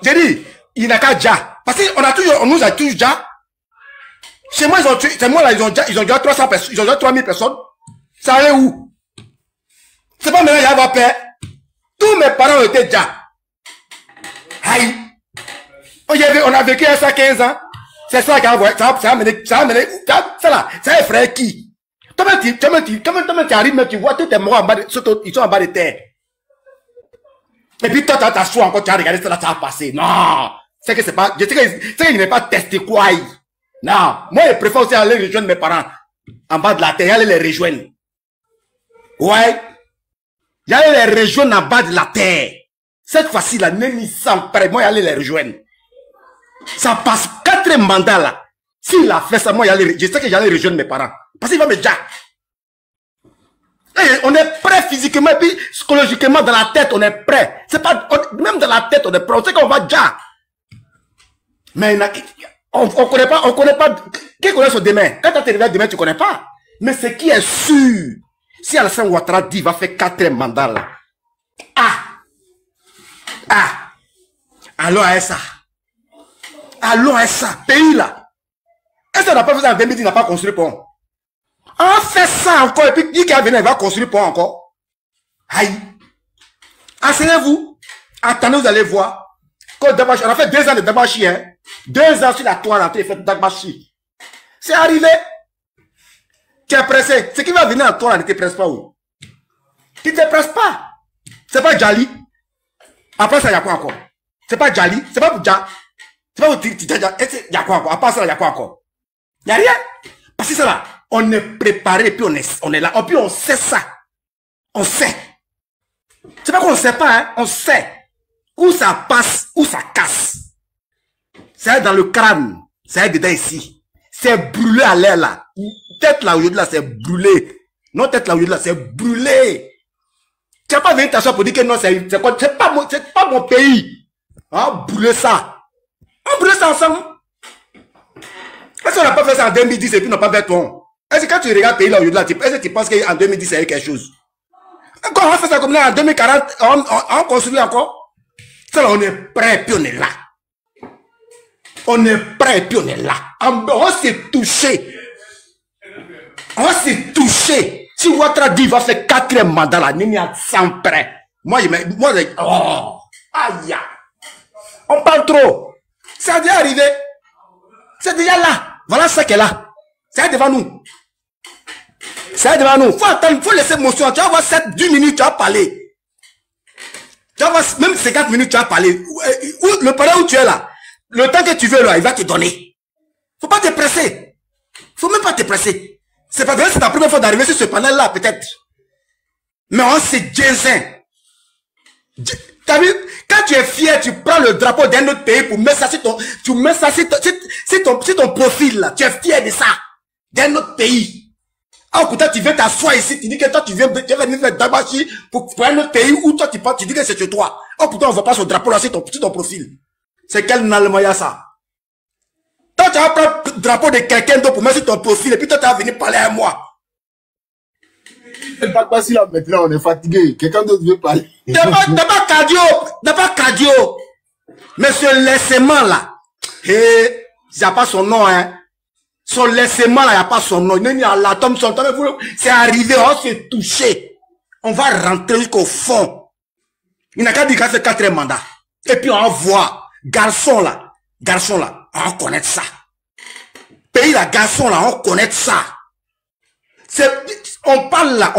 J'ai dit, il n'a qu'à déjà. Parce qu'on nous a toujours déjà. Chez moi, ils ont déjà 300 personnes, ils ont déjà 3000 personnes. Ça allait où? C'est pas maintenant, il y a paix. Tous mes parents ont été déjà. Aïe. On a vécu ça 15 ans. C'est ça qui a envoyé. Ça a mené, ça là, ça effraie qui? Toi-même, tu arrives, mais tu vois tous tes morts en bas ils sont en bas de terre. Et puis toi, t'assois encore, tu as regardé ça là, ça a passé. Non. C'est que c'est pas, je sais qu'il n'est pas testé quoi. Non. Moi, je préfère aussi aller rejoindre mes parents. En bas de la terre, aller les rejoindre. Ouais. J'allais les rejoindre en bas de la terre. Cette fois-ci, là, même ils sont prêts. Moi, j'allais les rejoindre. Ça passe 4 mandats là. S'il a fait ça, moi, je sais que j'allais rejoindre mes parents. Parce qu'il va me dire. On est prêt physiquement et puis psychologiquement dans la tête, on est prêt. C'est pas, même dans la tête, on est prêt. On sait qu'on va déjà. Mais on connaît pas. Qui connaît son demain? Quand tu arrives demain, tu connais pas. Mais ce qui est sûr, si Alassane Ouattara dit va faire 4 mandats là. Allons à ça. Pays là. Est-ce qu'on n'a pas fait ça en 2010, il n'a pas construit pont? On fait ça encore, et puis il qui va venir, il va construire pont encore. Aïe. Asseyez-vous. Attendez, vous allez voir. On a fait 2 ans de Dabachi, hein. 2 ans sur la toile, on a fait Dabachi. C'est arrivé. Tu es pressé. Ce qui va venir en toi, ne te presse pas où? Tu ne te presses pas. C'est pas Djali. Après ça, il y a quoi encore? C'est pas Djali. C'est pas pour Dja. C'est pas pour Dja. Il y a quoi encore? Après ça, il y a quoi encore? Il n'y a rien. Parce que ça là, on est préparé, puis on est là. Et puis on sait ça. On sait. C'est pas qu'on ne sait pas, hein. On sait. Où ça passe, où ça casse. C'est dans le crâne. C'est dedans ici. C'est brûlé à l'air là. Tête là aujourd'hui là, c'est brûlé. Non, tête là aujourd'hui là, c'est brûlé. Tu n'as pas venu t'asseoir pour dire que non, c'est quoi? C'est pas mon pays. On brûlé ça. On brûlé ça ensemble. Est-ce qu'on n'a pas fait ça en 2010 et puis on n'a pas fait ton? Est-ce que quand tu regardes le pays là aujourd'hui là, est-ce que tu penses qu'en 2010 il y a eu quelque chose? Quand on fait ça comme là en 2040, on construit encore. Ça là, on est prêt puis on est là. On est prêt puis on est là. On s'est touché. On s'est touché. Si Ouattara dit va faire 4e mandat là, il y a 100 prêts. Moi, oh, aïe. On parle trop. Ça a déjà arrivé. C'est déjà là. Voilà ça qui est là. C'est devant nous. C'est devant nous. Faut attendre, faut laisser motion. Tu vas voir 10 minutes, tu vas parler. Tu vas voir même 50 minutes, tu vas parler. Le palais où tu es là, le temps que tu veux là, il va te donner. Faut pas te presser. Faut même pas te presser. C'est pas vrai, c'est ta première fois d'arriver sur ce panel là, peut-être. Mais on s'est diésé. T'as vu? Quand tu es fier, tu prends le drapeau d'un autre pays pour mettre ça sur ton, tu mets ça sur ton profil là. Tu es fier de ça. D'un autre pays. Ah, pourtant, tu viens t'asseoir ici, tu dis que toi, tu viens venir faire Dabachi pour un autre pays où toi, tu dis que c'est chez toi. Oh, pourtant, on voit pas ce drapeau là sur ton profil. C'est quel Nalmaya ça? Toi, tu vas prendre le drapeau de quelqu'un d'autre pour mettre sur ton profil et puis toi, tu vas venir parler à moi. Pas si là, maintenant, on est fatigué. Quelqu'un d'autre veut parler. T'as pas cardio. Mais ce laissement là, il n'y a pas son nom, hein. Son laissement là, il n'y a pas son nom. Il y a l'atome, son temps. C'est arrivé, on s'est touché. On va rentrer jusqu'au fond. Il n'a qu'à dire qu'il fait 4e mandat. Et puis on voit, garçon là, on connaît ça. Pays là, garçon là, on connaît ça. On parle là,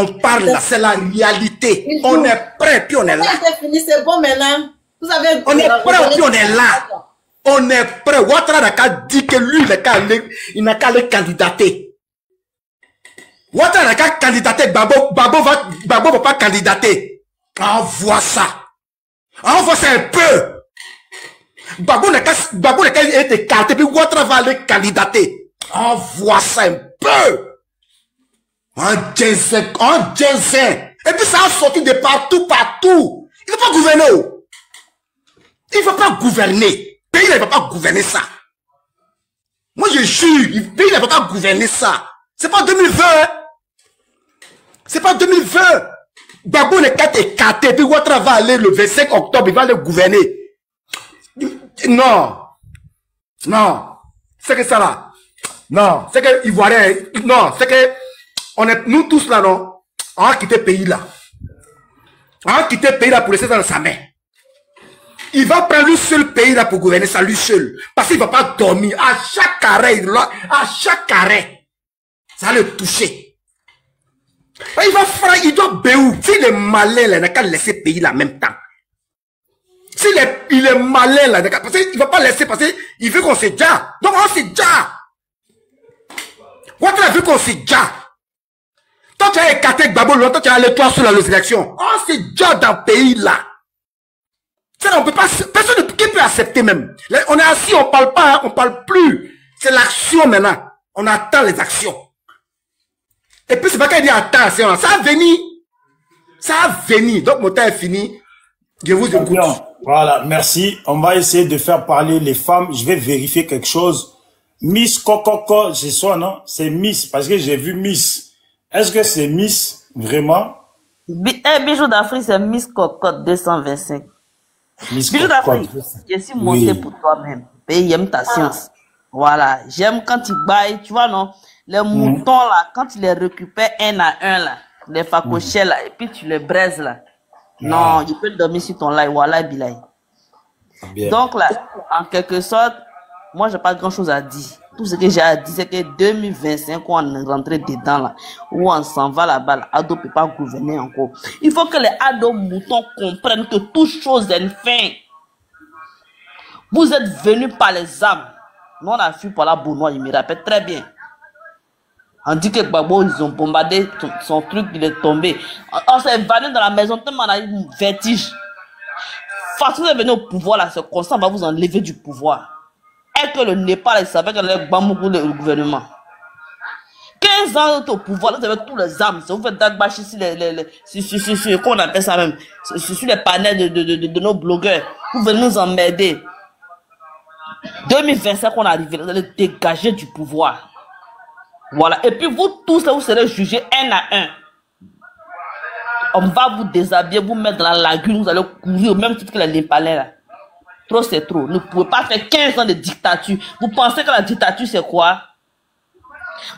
c'est la réalité. On est prêt, puis on est là. C'est bon maintenant. Vous avez... On est prêt, puis on est là. On est prêt. Ouattara n'a qu'à dire que lui, il n'a qu'à aller candidater. Ouattara n'a qu'à candidater. Babo va pas candidater. On voit ça. On voit ça un peu. Gbagbo n'a qu'à être écarté, puis Ouattara va aller candidater. On voit ça un peu. Un ginseng. Et puis ça a sorti de partout. Il ne va pas gouverner. Il ne va pas gouverner. Le pays ne va pas gouverner ça. Moi je jure, le pays ne va pas gouverner ça. C'est pas 2020. C'est pas 2020. Gbagbo n'est qu'à être écarté, puis Ouattara va aller le 25 octobre, il va aller gouverner. Non. C'est que ça là. Non. C'est que Ivoirien. Non. C'est que nous tous là, non. On a quitté le pays là. On a quitté le pays là pour laisser dans sa main. Il va prendre lui seul pays là pour gouverner ça, lui seul. Parce qu'il ne va pas dormir. À chaque arrêt, ça va le toucher. Il va faire, il doit béou. S'il est malin là, il n'a qu'à laisser le pays là en même temps. Il est malin là, parce qu'il ne va pas laisser passer, il veut qu'on se déjà. Donc on se déjà. Ouattara veut qu'on se déjà. Toi tu as écarté Gbagbo longtemps, tu as allé toi sur la élection. On se déjà dans le pays là. Ça, on peut pas, personne qui peut accepter même. Là, on est assis, on parle pas, on parle plus. C'est l'action maintenant. On attend les actions. Et puis c'est pas qu'il dit attends, ça a venu. Ça a venu. Donc mon temps est fini. Je vous écoute. Voilà, merci. On va essayer de faire parler les femmes. Je vais vérifier quelque chose. Miss Cococo, c'est ça, non? C'est Miss, parce que j'ai vu Miss. Est-ce que c'est Miss, vraiment? Bijou d'Afrique, c'est Miss Cocotte 225. Bijou d'Afrique, je suis monté pour toi-même. Pays, j'aime ta science. Voilà, j'aime quand tu bailles, tu vois, non? Les moutons, là, quand tu les récupères un à un, là, les facochets, là, et puis tu les braises, là. Non, il peut dormir sur ton live, voilà, Bilay. Donc là, en quelque sorte, moi, j'ai pas grand chose à dire. Tout ce que j'ai à dire, c'est que 2025, on est rentré dedans là, où on s'en va là-bas, là, Ado peut pas gouverner encore. Il faut que les Ado moutons comprennent que toute chose est une fin. Vous êtes venus par les âmes. Nous, on a fui par la Bounois, il me rappelle très bien. On dit que Gbagbo, ils ont bombardé son truc, il est tombé. On s'est évadé dans la maison, tellement on a eu un vertige. Parce que vous êtes venu au pouvoir là, c'est constant, on va vous enlever du pouvoir. Et que le Népal, il savait que le Bamoukou, le gouvernement. 15 ans au pouvoir, là, vous avez tous les âmes. Vous faites d'agbachi sur comment on appelle ça même, sur les panels de nos blogueurs. Vous venez nous emmerder. 2025, on est arrivé, vous allez dégager du pouvoir. Voilà. Et puis vous tous, là, vous serez jugés un à un. On va vous déshabiller, vous mettre dans la lagune, vous allez courir au même titre que les Népalais là. Trop c'est trop. Vous ne pouvez pas faire 15 ans de dictature. Vous pensez que la dictature c'est quoi?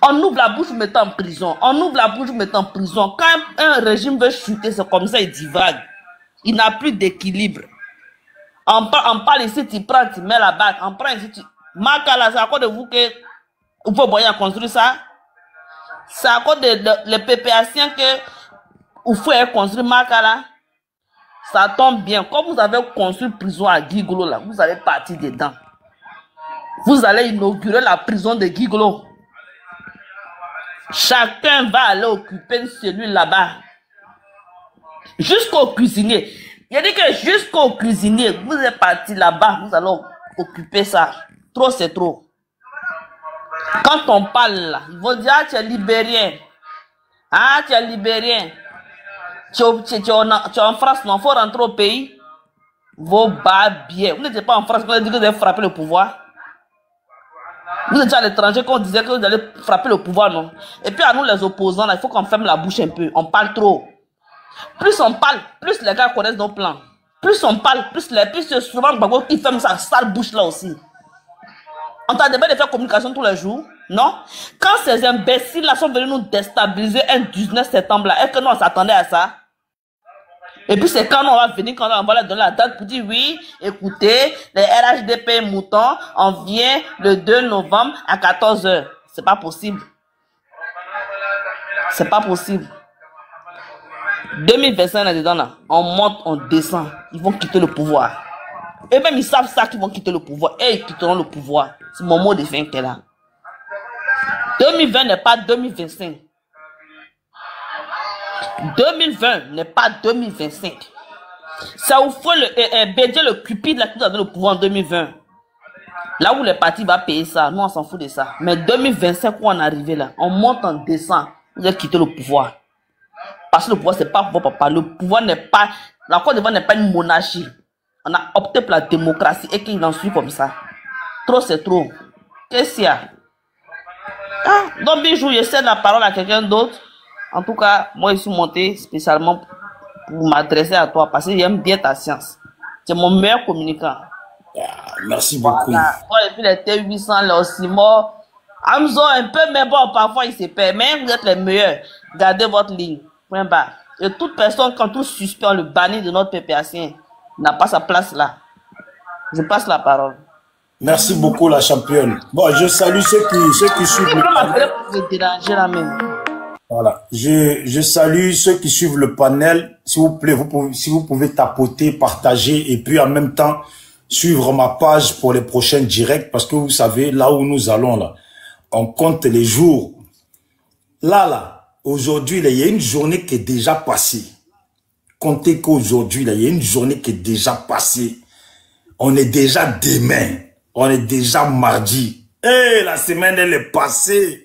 On ouvre la bouche, vous mettez en prison. On ouvre la bouche, vous mettez en prison. Quand un régime veut chuter, c'est comme ça, il divague. Il n'a plus d'équilibre. On parle ici, tu prends, tu mets la bague. On prend ici, tu... Makala, c'est à cause de vous que vous pouvez construire ça? C'est à cause de les PPAciens que vous pouvez construire Makala? Ça tombe bien. Comme vous avez construit prison à Guigolo, là, vous allez partir dedans. Vous allez inaugurer la prison de Guigolo. Chacun va aller occuper une cellule là-bas. Jusqu'au cuisinier. Il a dit que jusqu'au cuisinier, vous êtes parti là-bas, vous allez occuper ça. Trop, c'est trop. Quand on parle là, ils vont dire, ah, tu es libérien. Ah, tu es libérien. Tu es en France, non, il faut rentrer au pays. Vos bas bien. Vous n'étiez pas en France, vous avez dit que vous avez frappé le pouvoir. Vous étiez à l'étranger quand on disait que vous allez frapper le pouvoir, non? Et puis à nous les opposants, là, il faut qu'on ferme la bouche un peu. On parle trop. Plus on parle, plus les gars connaissent nos plans. Plus on parle, plus c'est souvent Gbagbo qui ferme sa sale bouche là aussi. On t'a demandé de faire communication tous les jours, non? Quand ces imbéciles là sont venus nous déstabiliser un 19 septembre là, est-ce que nous on s'attendait à ça? Et puis c'est quand on va venir, quand on va leur donner la date pour dire oui, écoutez, les RHDP moutons, on vient le 2 novembre à 14 h. C'est pas possible. C'est pas possible. 2025 là-dedans là, on monte, on descend. Ils vont quitter le pouvoir. Et même ils savent ça qu'ils vont quitter le pouvoir. Et ils quitteront le pouvoir. C'est mon mot de fin qui est là. 2020 n'est pas 2025. 2020 n'est pas 2025. Ça vous faut Bédier le cupide là qui nous a donné le pouvoir en 2020. Là où les partis vont payer ça, nous on s'en fout de ça. Mais 2025 où on est arrivé là, on monte, on descend, vous avez quitté le pouvoir. Parce que le pouvoir c'est pas bon papa, le pouvoir n'est pas, la Côte d'Ivoire n'est pas une monarchie. On a opté pour la démocratie et qu'il en suit comme ça. Trop c'est trop. Qu'est-ce qu'il y a? Ah, donc Bijou, je cède la parole à quelqu'un d'autre. En tout cas, moi je suis monté spécialement pour m'adresser à toi parce que j'aime bien ta science. Tu es mon meilleur communicant. Ah, merci beaucoup. Voilà. Toi, et puis les T800, les Osimo, Amzo un peu, mais bon, parfois il se perd. Mais vous êtes les meilleurs. Gardez votre ligne. Point barre. Et toute personne, quand tout suspend le bannit de notre PPAcien, n'a pas sa place là. Je passe la parole. Merci beaucoup, la championne. Bon, je salue ceux qui suivent le panel. Vous déranger la même. Voilà. Je salue ceux qui suivent le panel. S'il vous plaît, si vous pouvez tapoter, partager et puis en même temps suivre ma page pour les prochains directs parce que vous savez, là où nous allons là, on compte les jours. Là, aujourd'hui, il y a une journée qui est déjà passée. Comptez qu'aujourd'hui, il y a une journée qui est déjà passée. On est déjà demain. On est déjà mardi. Eh, la semaine, elle est passée.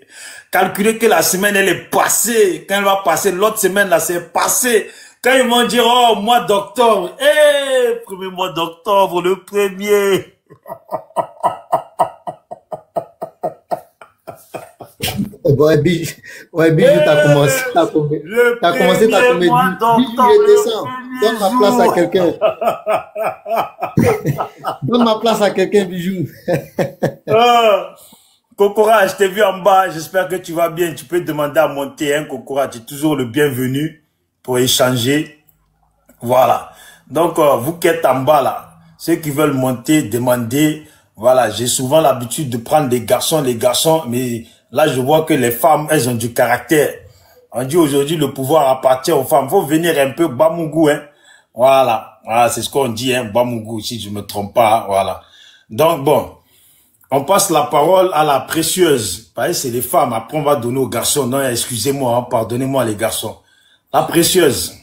Calculez que la semaine, elle est passée. Quand elle va passer, l'autre semaine, là, c'est passé. Quand ils vont dire, oh, mois d'octobre. Eh, premier mois d'octobre, le premier. Ouais, Bijou, t'as commencé ta comédie. Bijou, descends. Donne ma place à quelqu'un. Donne ma place à quelqu'un, Bijou. Kokora, je t'ai vu en bas. J'espère que tu vas bien. Tu peux demander à monter, hein, Kokora. Tu es toujours le bienvenu pour échanger. Voilà. Donc, vous qui êtes en bas, là, ceux qui veulent monter, demander. Voilà, j'ai souvent l'habitude de prendre les garçons, mais là, je vois que les femmes, elles ont du caractère. On dit aujourd'hui, le pouvoir appartient aux femmes. Faut venir un peu Bamougou, hein. Voilà. Voilà, c'est ce qu'on dit, hein, Bamougou, si je me trompe pas, hein, voilà. Donc, bon. On passe la parole à la précieuse. Pareil, c'est les femmes. Après, on va donner aux garçons. Non, excusez-moi, hein, pardonnez-moi les garçons. La précieuse.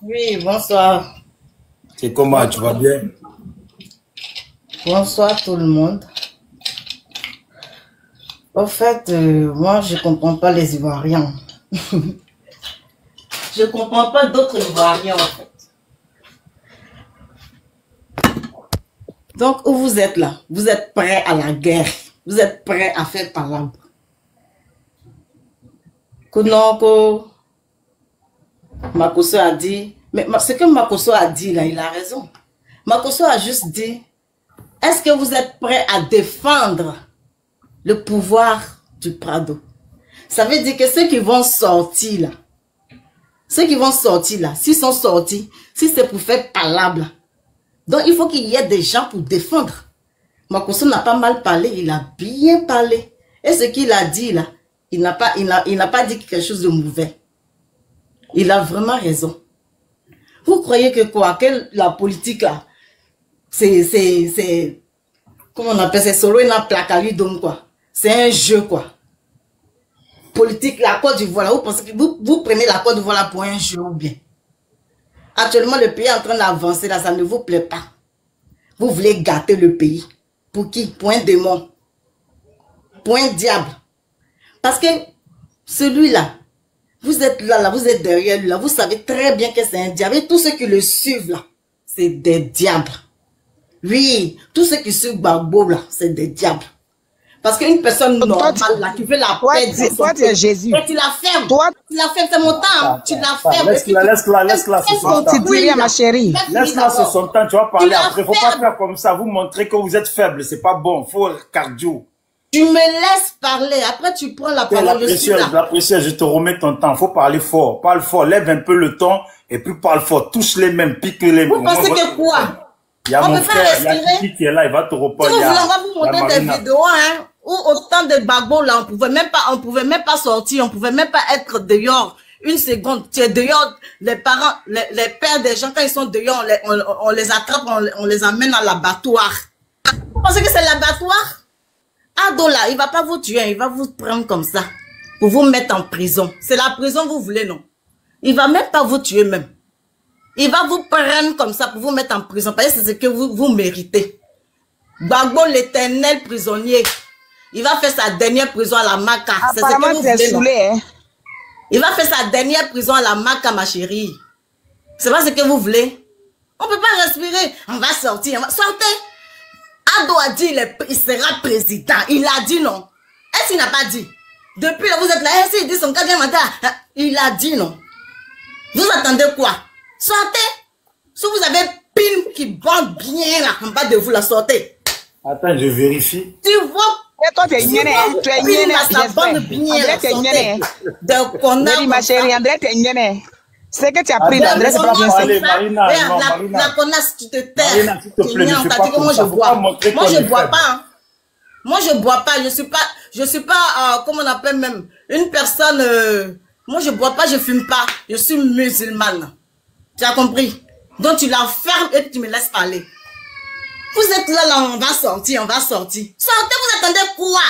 Oui, bonsoir. C'est comment, tu vas bien? Bonsoir tout le monde. Au fait, moi, je comprends pas les Ivoiriens. Je comprends pas d'autres Ivoiriens, en fait. Donc, où vous êtes là, vous êtes prêts à la guerre. Vous êtes prêts à faire palabre. Konoko, Makosso a dit, mais ce que Makosso a dit là, il a raison. Makosso a juste dit, est-ce que vous êtes prêts à défendre le pouvoir du Prado? Ça veut dire que ceux qui vont sortir là, s'ils sont sortis, si c'est pour faire palabre, donc il faut qu'il y ait des gens pour défendre. Makosso n'a pas mal parlé, il a bien parlé. Et ce qu'il a dit là, il n'a pas dit quelque chose de mauvais. Il a vraiment raison. Vous croyez que quoi, que la politique là, c'est, comment on appelle, c'est solo, il n'a placali donc quoi. C'est un jeu quoi. Politique, la Côte d'Ivoire, vous pensez que vous prenez la Côte d'Ivoire pour un jeu ou bien? Actuellement, le pays est en train d'avancer là, ça ne vous plaît pas. Vous voulez gâter le pays. Pour qui? Pour un démon. Pour un diable. Parce que celui-là, vous êtes là, vous êtes derrière lui là, vous savez très bien que c'est un diable. Et tous ceux qui le suivent là, c'est des diables. Oui, tous ceux qui suivent Gbagbo là, c'est des diables. Parce qu'une personne normale là, qui veut la paix, toi tu es Jésus. Et tu la fermes. Tu la fermes, c'est mon temps. Tu la fermes. Laisse-la, c'est son temps. Tu dis rien, ma chérie. Laisse-la, c'est son temps. Tu vas parler après. Faut pas faire comme ça. Vous montrer que vous êtes faible. C'est pas bon. Faut cardio. Tu me laisses parler. Après, tu prends la parole. La précieuse, je te remets ton temps. Faut parler fort. Parle fort. Lève un peu le ton. Et puis parle fort. Touche les mêmes. Pique les mêmes. Vous pensez que quoi? Il y a mon frère. Il y a Kiki qui est là. Il va te reprendre. On va vous montrer des vidéos, hein. Où autant de Gbagbo là, on pouvait même pas sortir, on pouvait même pas être dehors une seconde. Tu es dehors, les parents, les pères des gens, quand ils sont dehors, on les attrape, on les amène à l'abattoir. Vous pensez que c'est l'abattoir? Ado là, il va pas vous tuer, il va vous prendre comme ça, pour vous mettre en prison. C'est la prison que vous voulez, non? Il va même pas vous tuer même. Il va vous prendre comme ça pour vous mettre en prison. Parce que c'est ce que vous méritez. Gbagbo, l'éternel prisonnier. Il va faire sa dernière prison à la Maca. C'est ce que vous voulez. Saoulé, hein? Il va faire sa dernière prison à la Maca, ma chérie. C'est pas ce que vous voulez. On peut pas respirer. On va sortir. Sortez. Ado a dit il sera président. Il a dit non. Est-ce qu'il n'a pas dit? Depuis là, vous êtes là. Est-ce qu'il dit son 4e mandat? Il a dit non. Vous attendez quoi? Sortez. Si vous avez pile qui bande bien là, en bas de vous, la sortez. Attends, je vérifie. Tu vois? Et toi, tu es gnéné. Tu es gnéné. André, tu es gnéné. Ma chérie, André, tu es gnéné. C'est que tu as pris l'André, c'est pas bien ça. La connasse, tu te tais. Marina, s'il te plaît, ne fais pas comme ça. Moi, je bois pas. Moi, je bois pas. Je suis pas, comment on appelle même, une personne, moi, je bois pas, je fume pas. Je suis musulmane. Tu as compris? Donc, tu la fermes et tu me laisses parler. Vous êtes là, on va sortir, on va sortir. Sortez, vous attendez quoi?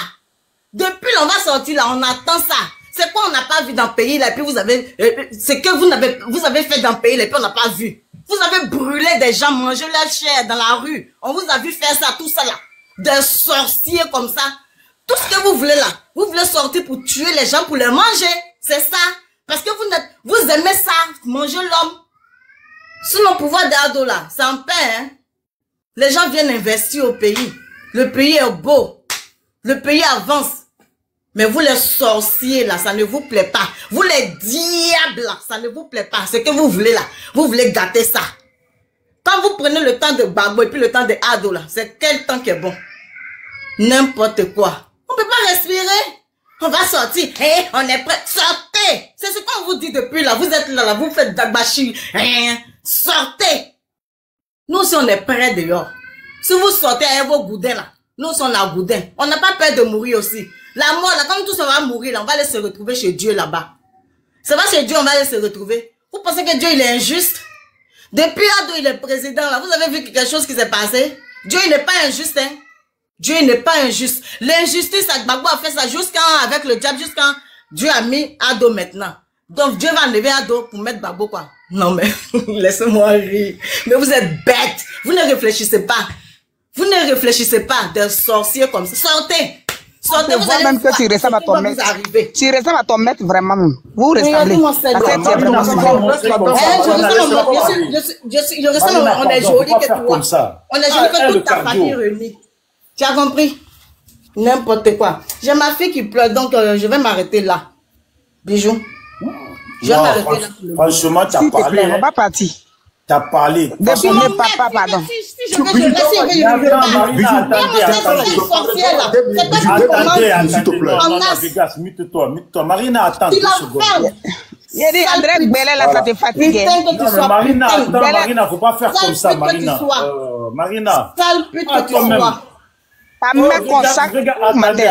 Depuis, on va sortir là, on attend ça. C'est quoi on n'a pas vu dans le pays là, et puis vous avez, c'est que vous avez fait dans le pays là, et puis on n'a pas vu. Vous avez brûlé des gens, mangé leur chair dans la rue. On vous a vu faire ça, tout ça là. Des sorciers comme ça. Tout ce que vous voulez là. Vous voulez sortir pour tuer les gens, pour les manger. C'est ça. Parce que vous aimez ça, manger l'homme. Sous le pouvoir d'Ado là, c'est en paix, hein. Les gens viennent investir au pays. Le pays est beau. Le pays avance. Mais vous les sorciers là, ça ne vous plaît pas. Vous les diables là, ça ne vous plaît pas. Ce que vous voulez là, vous voulez gâter ça. Quand vous prenez le temps de Gbagbo et puis le temps de Ado là, c'est quel temps qui est bon? N'importe quoi. On peut pas respirer. On va sortir. Hey, on est prêt. Sortez. C'est ce qu'on vous dit depuis là. Vous êtes là, vous faites d'agbachi. Hey, sortez. Nous aussi on est prêts dehors. Si vous sortez avec vos goudins là, nous aussi on a goudin. On n'a pas peur de mourir aussi. La mort là, comme tout ça va mourir là, on va aller se retrouver chez Dieu là-bas. C'est pas chez Dieu on va aller se retrouver. Vous pensez que Dieu il est injuste? Depuis Ado il est président là, vous avez vu quelque chose qui s'est passé? Dieu il n'est pas injuste, hein? Dieu il n'est pas injuste. L'injustice, Gbagbo a fait ça avec le diable, jusqu'à Dieu a mis Ado maintenant. Donc Dieu va enlever Ado pour mettre Gbagbo quoi? Non mais, laissez-moi rire. Mais vous êtes bêtes. Vous ne réfléchissez pas. Vous ne réfléchissez pas des sorciers comme ça. Sortez. Sortez, vous allez même que tu ressembles à ton maître. Tu ressembles à ton maître vraiment. Vous ressemblez. Je ressemble, on est joli que toi. On est joli que toute ta famille réunie. Tu as compris? N'importe quoi. J'ai ma fille qui pleure, donc je vais m'arrêter là. Bijou. Je vais m'arrêter là. Franchement, tu as parlé. On va pas partir. Tu as parlé. Depuis mon papa, pardon. Mute-toi. Marina, attends 2 secondes. Il a dit André Belé là, ça te fatigue. Marina, attends, Marina, faut pas faire comme ça, Marina. Marina. Sale pute que tu sois. Ta main consacre,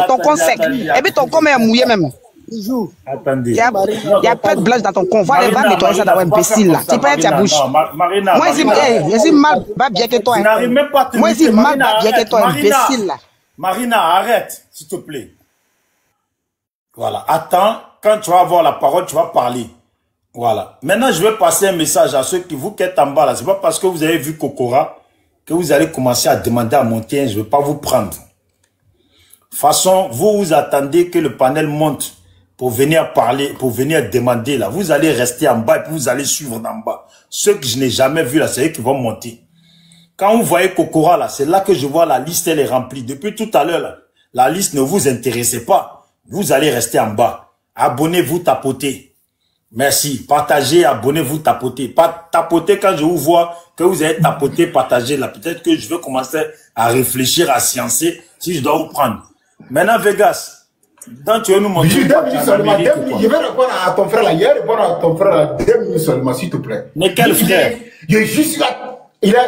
ton consacre. Et puis ton corps est mouillé même. Attendez. Il y a pas de blanche dans ton con. Va nettoyer ça d'abord, imbécile là. Tu peux être ta bouche. Moi, je suis mal, va bien que toi. Moi, je suis mal, va bien que toi, imbécile là. Marina, arrête, s'il te plaît. Voilà. Attends, quand tu vas avoir la parole, tu vas parler. Voilà. Maintenant, je vais passer un message à ceux qui vous êtes en bas là. C'est pas parce que vous avez vu Kokora que vous allez commencer à demander à monter. Je ne vais pas vous prendre. De toute façon, vous attendez que le panel monte pour venir parler, pour venir demander là. Vous allez rester en bas et puis vous allez suivre d'en bas. Ceux que je n'ai jamais vus là, c'est eux qui vont monter. Quand vous voyez Kokora là, c'est là que je vois la liste, elle est remplie. Depuis tout à l'heure là, la liste ne vous intéressait pas. Vous allez rester en bas. Abonnez-vous, tapotez. Merci. Partagez, abonnez-vous, tapotez. Pas tapotez quand je vous vois que vous avez tapoté, partagé là. Peut-être que je vais commencer à réfléchir, à sciencer si je dois vous prendre. Maintenant, Vegas. Donc, tu veux nous montrer. Je vais répondre à ton frère là. Je vais répondre à ton frère là 2 minutes seulement, s'il te plaît. Mais quel frère? Il est juste là. Il a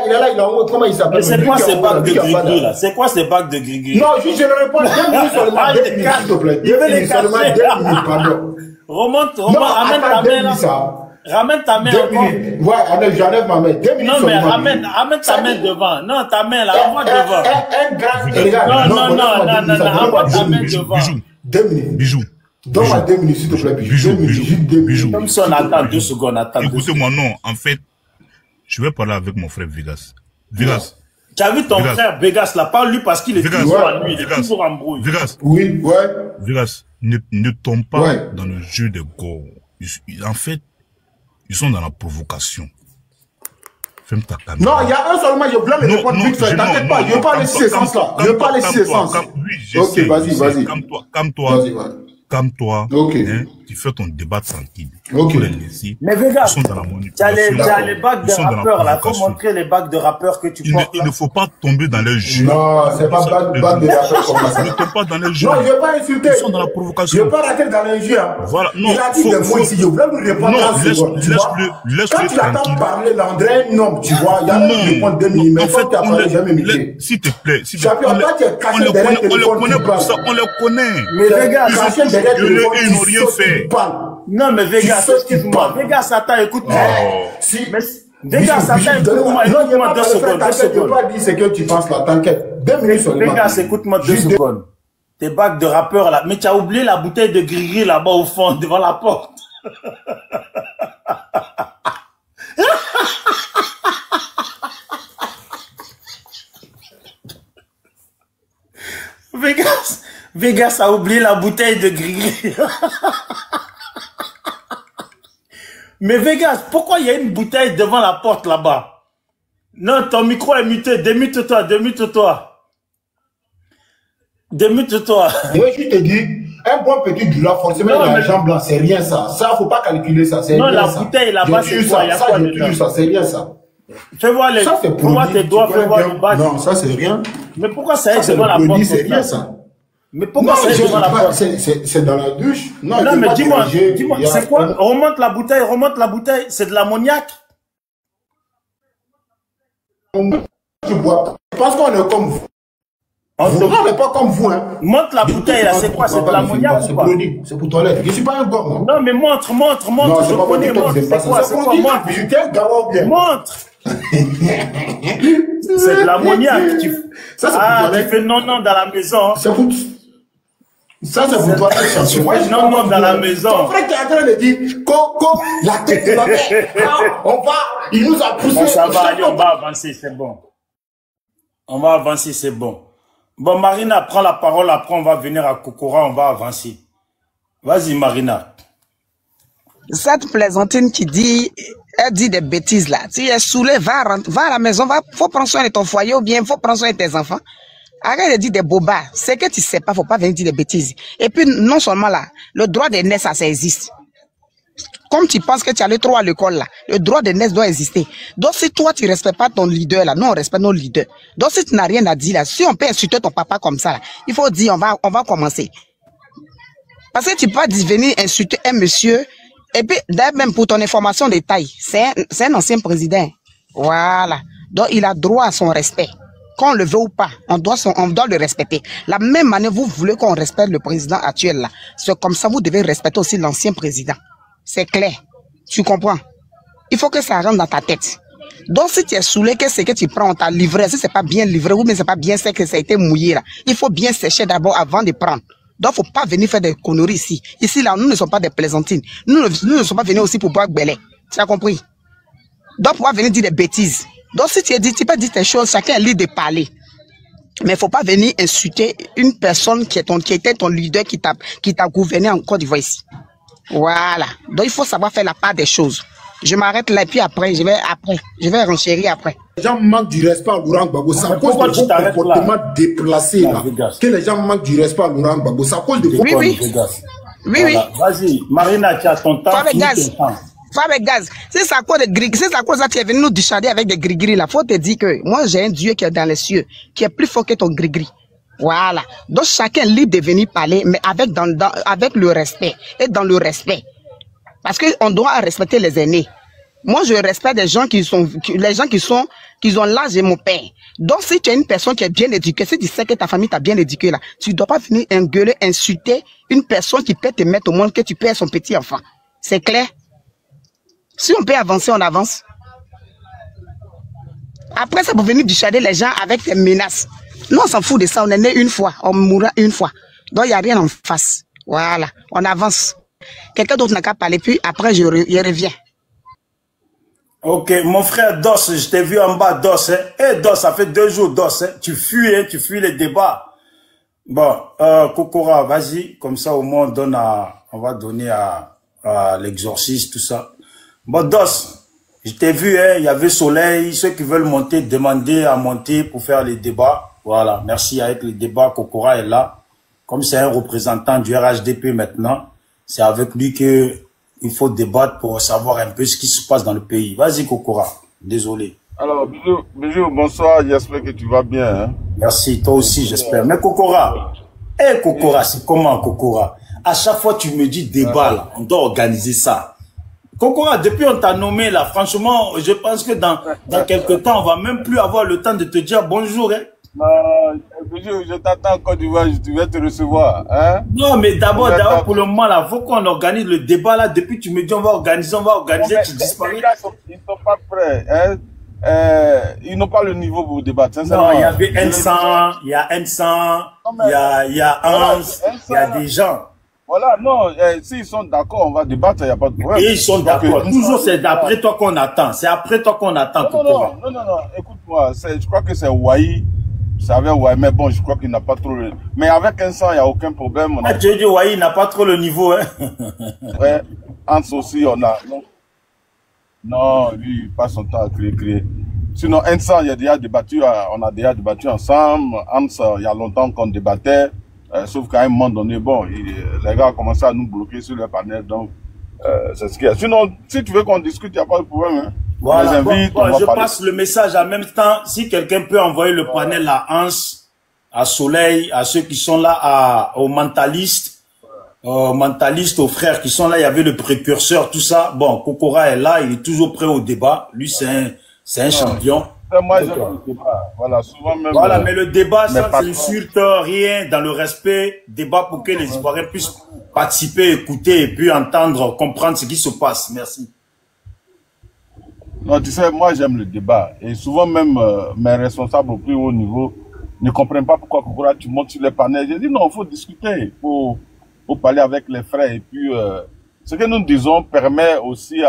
comment il s'appelle? C'est quoi ces bacs de gris-gris là? C'est quoi ces bacs de gris-gris? Non, juste je le réponds 2 minutes seulement. 2 minutes, s'il te plaît. Je vais les seulement 2 minutes, pardon. Remonte, ramène ta main là. Ramène ta main. 2 minutes. Ouais, j'enlève ma main. 2 minutes. Non, mais ramène ta main devant. Non, ta main là, envoie devant. Un grand. Non, envoie ta main devant. 2 minutes. Bijou. Donne-moi 2 minutes, s'il te plaît. Bijou. Comme ça, on attend 2 secondes. Écoutez-moi, non. En fait, Je vais parler avec mon frère Vegas. Vegas. Tu as vu ton frère Vegas là, parle-lui parce qu'il est toujours à lui, il est toujours en brouille. Vegas. Oui, ouais. Vegas, ne tombe pas dans le jeu des gars. En fait, ils sont dans la provocation. Ferme ta caméra. Non, il y a un seulement, je blâme les points de vue, t'inquiète pas, je veux pas aller sur ces sens-là. Je veux pas aller sur ces sens. Ok, vas-y. Calme-toi. Ok. Hein, tu fais ton débat tranquille. Ok. Mais Vegas, tu as les bacs de rappeurs là, faut montrer les bacs de rappeurs que tu portes. Il ne faut pas tomber dans les jeux. Non, c'est pas bac de rappeurs comme ça. Ne tombe pas dans les jeux. Non, je ne veux pas insulter. Ils sont dans la provocation. Je ne veux pas rater dans les jeux. Voilà, non. Il a dit des mots ici, je voulais lui répondre à ce moment. Laisse-le quand tu l'entends parler, l'André, non, tu vois, il y a un répondre 2 mm. En fait, tu n'as jamais mis. S'il te plaît, on le connaît. Mais Vegas, ils n'ont rien fait. Non, mais Vegas, excuse-moi. Vegas, attends, écoute-moi. Vegas, attends, écoute-moi 2 secondes. Je ne peux pas dire ce que tu penses là, t'inquiète. 2 minutes seulement. Vegas, écoute-moi 2 secondes. Tes bacs de rappeurs là. Mais tu as oublié la bouteille de gris-gris là-bas au fond, devant la porte. Vegas a oublié la bouteille de gris-gris. Mais Vegas, pourquoi il y a une bouteille devant la porte là-bas? Non, ton micro est muté. Démute-toi. Moi, je te dis, un bon petit glas, forcément, il y a un jambe blanc, c'est rien ça. Ça, faut pas calculer ça. Non, la bouteille là-bas, c'est quoi? Ça, c'est rien ça. Fais voir les. Ça, c'est pour tes doigts, fais voir le bas. Non, ça, c'est rien. Mais pourquoi ça est devant la porte? C'est rien ça. Mais pourquoi ça est devant la porte? C'est dans la douche. Non, mais dis-moi, c'est quoi? Remonte la bouteille, c'est de l'ammoniac. Je bois. Je pense qu'on est comme vous. On n'est pas comme vous, hein. Montre la bouteille là, c'est quoi? C'est de l'ammoniac ou quoi? C'est pour toilette. Je ne suis pas un gomme. Non, mais montre. Non, je connais, montre. C'est quoi? Montre. C'est de l'ammoniac. Ah, tu fais non dans la maison. C'est pour... Ça, c'est pour toi. Non, dans la maison. Ton frère qui est en train de dire, Coco, la tête de la tête. Il nous a poussé. Ça va aller, on va avancer, c'est bon. On va avancer, c'est bon. Bon, Marina, prends la parole, après on va venir à Kokora, on va avancer. Vas-y, Marina. Cette plaisantine qui dit, elle dit des bêtises là. Tu es saoulé, va à la maison, faut prendre soin de ton foyer ou bien faut prendre soin de tes enfants. Arrête de dire des bobas. C'est que tu sais pas, faut pas venir dire des bêtises. Et puis, non seulement là, le droit de naissance, ça existe. Comme tu penses que tu as le droit à l'école là, le droit de naissance doit exister. Donc si toi tu respectes pas ton leader là, nous on respecte nos leaders. Donc si tu n'as rien à dire là, si on peut insulter ton papa comme ça là, il faut dire on va commencer. Parce que tu peux pas venir insulter un monsieur. Et puis d'ailleurs même pour ton information de taille, c'est un ancien président. Voilà. Donc il a droit à son respect. Qu'on le veut ou pas, on doit le respecter. La même manière, vous voulez qu'on respecte le président actuel là. C'est comme ça, vous devez respecter aussi l'ancien président. C'est clair. Tu comprends? Il faut que ça rentre dans ta tête. Donc, si tu es saoulé, que c'est que tu prends, on t'a livré. Si c'est pas bien livré ou bien c'est pas bien sec, que ça a été mouillé là. Il faut bien sécher d'abord avant de prendre. Donc, faut pas venir faire des conneries ici. Ici, là, nous ne sommes pas des plaisantines. Nous ne sommes pas venus aussi pour boire belé. Tu as compris? Donc, pour pas venir dire des bêtises. Donc, si tu peux dire tes choses, chacun est libre de parler. Mais il ne faut pas venir insulter une personne qui était ton leader, qui t'a gouverné en Côte d'Ivoire ici. Voilà. Donc, il faut savoir faire la part des choses. Je m'arrête là et puis après, je vais renchérir après. Les gens manquent du respect à Laurent Gbagbo. C'est à cause de vos comportements déplacés là. Que les gens manquent du respect à Laurent Gbagbo. C'est à cause de vos comportements. Oui. Vas-y, Marina, tu as ton temps. Gaz. C'est à cause de gris. C'est à cause de ça que tu es venu nous dischader avec des gris-gris là. Faut te dire que moi j'ai un Dieu qui est dans les cieux, qui est plus fort que ton gris-gris. Voilà. Donc chacun est libre de venir parler, mais avec le respect et dans le respect. Parce que on doit respecter les aînés. Moi je respecte les gens qui ont l'âge de mon père. Donc si tu es une personne qui est bien éduquée, si tu sais que ta famille t'a bien éduqué là, tu dois pas venir engueuler, insulter une personne qui peut te mettre au monde que tu perds son petit enfant. C'est clair? Si on peut avancer, on avance. Après, ça peut venir dissuader les gens avec des menaces. Nous, on s'en fout de ça. On est né une fois. On mourra une fois. Donc, il n'y a rien en face. Voilà. On avance. Quelqu'un d'autre n'a qu'à parler. Puis après, je reviens. Ok, mon frère Dos, je t'ai vu en bas, Dos. Hein. Eh, Dos, ça fait 2 jours, Dos. Hein. Tu fuis les débats. Bon, Kokora, vas-y. Comme ça, au moins, on va donner à l'exorciste, tout ça. Bon, Dos, je t'ai vu, hein, il y avait Soleil. Ceux qui veulent monter, demander à monter pour faire les débats. Voilà, merci. Avec les débats, Kokora est là. Comme c'est un représentant du RHDP maintenant, c'est avec lui que il faut débattre pour savoir un peu ce qui se passe dans le pays. Vas-y, Kokora. Désolé. Alors, Bijou, bonsoir. J'espère que tu vas bien. Hein? Merci, toi aussi, j'espère. Mais Kokora, Kokora, c'est comment, Kokora? À chaque fois, tu me dis débat, là, on doit organiser ça. Kokora, depuis on t'a nommé, là, franchement, je pense que dans quelques temps, on va même plus avoir le temps de te dire bonjour. Hein? Je t'attends en Côte d'Ivoire, je vais te recevoir. Hein? Non, mais d'abord, pour le moment, là, faut qu'on organise le débat, là. Depuis, tu me dis, on va organiser, tu disparais. Ils sont pas prêts. Hein? Ils n'ont pas le niveau pour débattre. Non, il y avait N100, il y a N100, il y a Hans, il y a des gens. Voilà, non, s'ils sont d'accord, on va débattre, il n'y a pas de problème. Et ils sont d'accord. Toujours, c'est d'après toi qu'on attend. C'est après toi qu'on attend. Non, écoute-moi, je crois que c'est Ouahi. Ça avait Ouahi, mais bon, je crois qu'il n'a pas trop le... Mais avec N100, il n'y a aucun problème. Tu as dit Ouahi, il n'a pas trop le niveau, hein? Ouais, Hans aussi, on a... Non, lui, il passe son temps à crier. Sinon, N100, il y a déjà débattu, on a déjà débattu ensemble. Hans, il y a longtemps qu'on débattait. Sauf qu'à un moment donné, bon, les gars ont commencé à nous bloquer sur le panel, donc c'est ce qu'il y a. Sinon, si tu veux qu'on discute, il n'y a pas de problème. Hein. Voilà, je passe le message en même temps. Si quelqu'un peut envoyer le panel à Hans, à Soleil, à ceux qui sont là, aux mentalistes, aux frères qui sont là, il y avait le précurseur, tout ça. Bon, Kokora est là, il est toujours prêt au débat. Lui, c'est un champion. Moi, j'aime le débat. Voilà, souvent même. Voilà, mais le débat, ça n'insulte rien dans le respect. Débat pour que les Ivoiriens puissent participer, écouter et puis entendre, comprendre ce qui se passe. Merci. Non, tu sais, moi, j'aime le débat. Et souvent même, mes responsables au plus haut niveau ne comprennent pas pourquoi Kokora, tu montes sur les panels. J'ai dit non, il faut discuter, faut parler avec les frères. Et puis, ce que nous disons permet aussi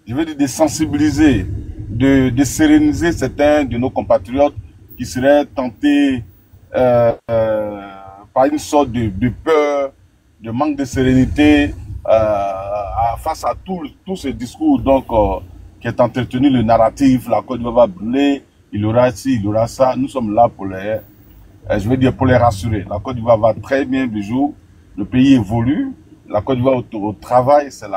je veux dire, de sensibiliser, de séréniser certains de nos compatriotes qui seraient tentés par une sorte de peur, de manque de sérénité face à tout ce discours donc qui est entretenu, le narratif, la Côte d'Ivoire va brûler, il y aura ci, il y aura ça. Nous sommes là pour pour les rassurer. La Côte d'Ivoire va très bien du jour, le pays évolue, la Côte d'Ivoire au travail, c'est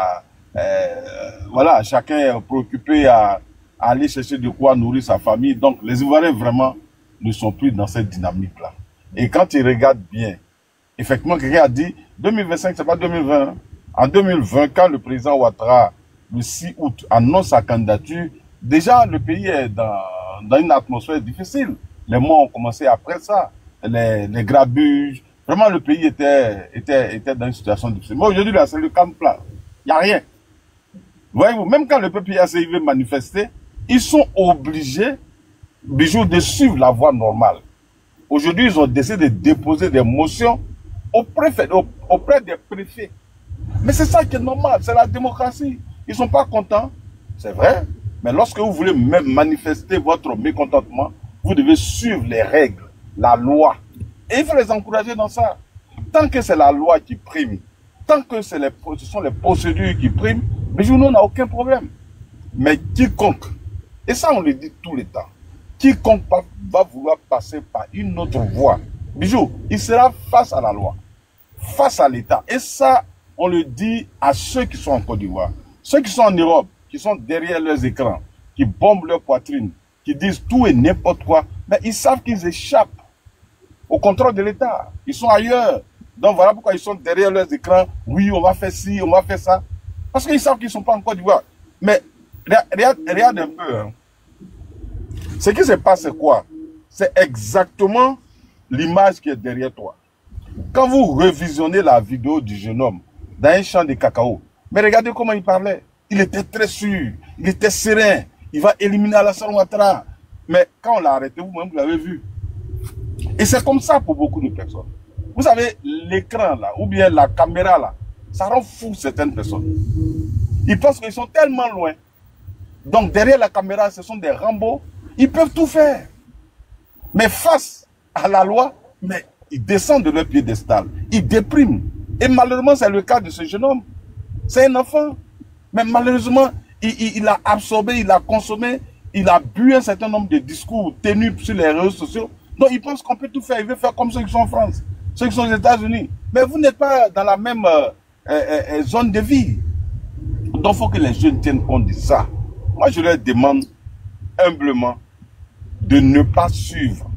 voilà, chacun est préoccupé à aller chercher de quoi nourrir sa famille. Donc, les Ivoiriens, vraiment, ne sont plus dans cette dynamique-là. Et quand ils regardent bien, effectivement, quelqu'un a dit, 2025, c'est pas 2020. Hein. En 2020, quand le président Ouattara, le 6 août, annonce sa candidature, déjà, le pays est dans une atmosphère difficile. Les morts ont commencé après ça. Les grabuges. Vraiment, le pays était dans une situation difficile. Mais aujourd'hui, là, c'est le calme plat. Il n'y a rien. Voyez-vous, même quand le peuple PACI veut manifester, ils sont obligés, Bijou, de suivre la voie normale. Aujourd'hui, ils ont décidé de déposer des motions auprès des préfets. Mais c'est ça qui est normal, c'est la démocratie. Ils ne sont pas contents, c'est vrai. Mais lorsque vous voulez même manifester votre mécontentement, vous devez suivre les règles, la loi. Et il faut les encourager dans ça. Tant que c'est la loi qui prime, tant que ce sont les procédures qui priment, Bijou, nous, on n'a aucun problème. Mais quiconque, et ça on le dit tout le temps, quiconque va vouloir passer par une autre voie, Bijou, il sera face à la loi, face à l'État. Et ça, on le dit à ceux qui sont en Côte d'Ivoire. Ceux qui sont en Europe, qui sont derrière leurs écrans, qui bombent leur poitrine, qui disent tout et n'importe quoi, mais ils savent qu'ils échappent au contrôle de l'État. Ils sont ailleurs. Donc voilà pourquoi ils sont derrière leurs écrans. Oui, on va faire ci, on va faire ça. Parce qu'ils savent qu'ils ne sont pas en Côte d'Ivoire. Mais regarde un peu. Hein. Ce qui se passe, c'est quoi? C'est exactement l'image qui est derrière toi. Quand vous revisionnez la vidéo du jeune homme dans un champ de cacao, mais regardez comment il parlait. Il était très sûr, il était serein. Il va éliminer Alassane Ouattara. Mais quand on l'a arrêté, vous-même, vous l'avez vu. Et c'est comme ça pour beaucoup de personnes. Vous savez, l'écran là, ou bien la caméra là, ça rend fou certaines personnes. Ils pensent qu'ils sont tellement loin Donc derrière la caméra, ce sont des Rambo. Ils peuvent tout faire. Mais face à la loi, mais ils descendent de leur piédestal. Ils dépriment. Et malheureusement, c'est le cas de ce jeune homme. C'est un enfant. Mais malheureusement, il a absorbé, il a consommé, il a bu un certain nombre de discours tenus sur les réseaux sociaux. Donc il pense qu'on peut tout faire. Il veut faire comme ceux qui sont en France, ceux qui sont aux États-Unis. Mais vous n'êtes pas dans la même zone de vie. Donc il faut que les jeunes tiennent compte de ça. Moi, je leur demande humblement de ne pas suivre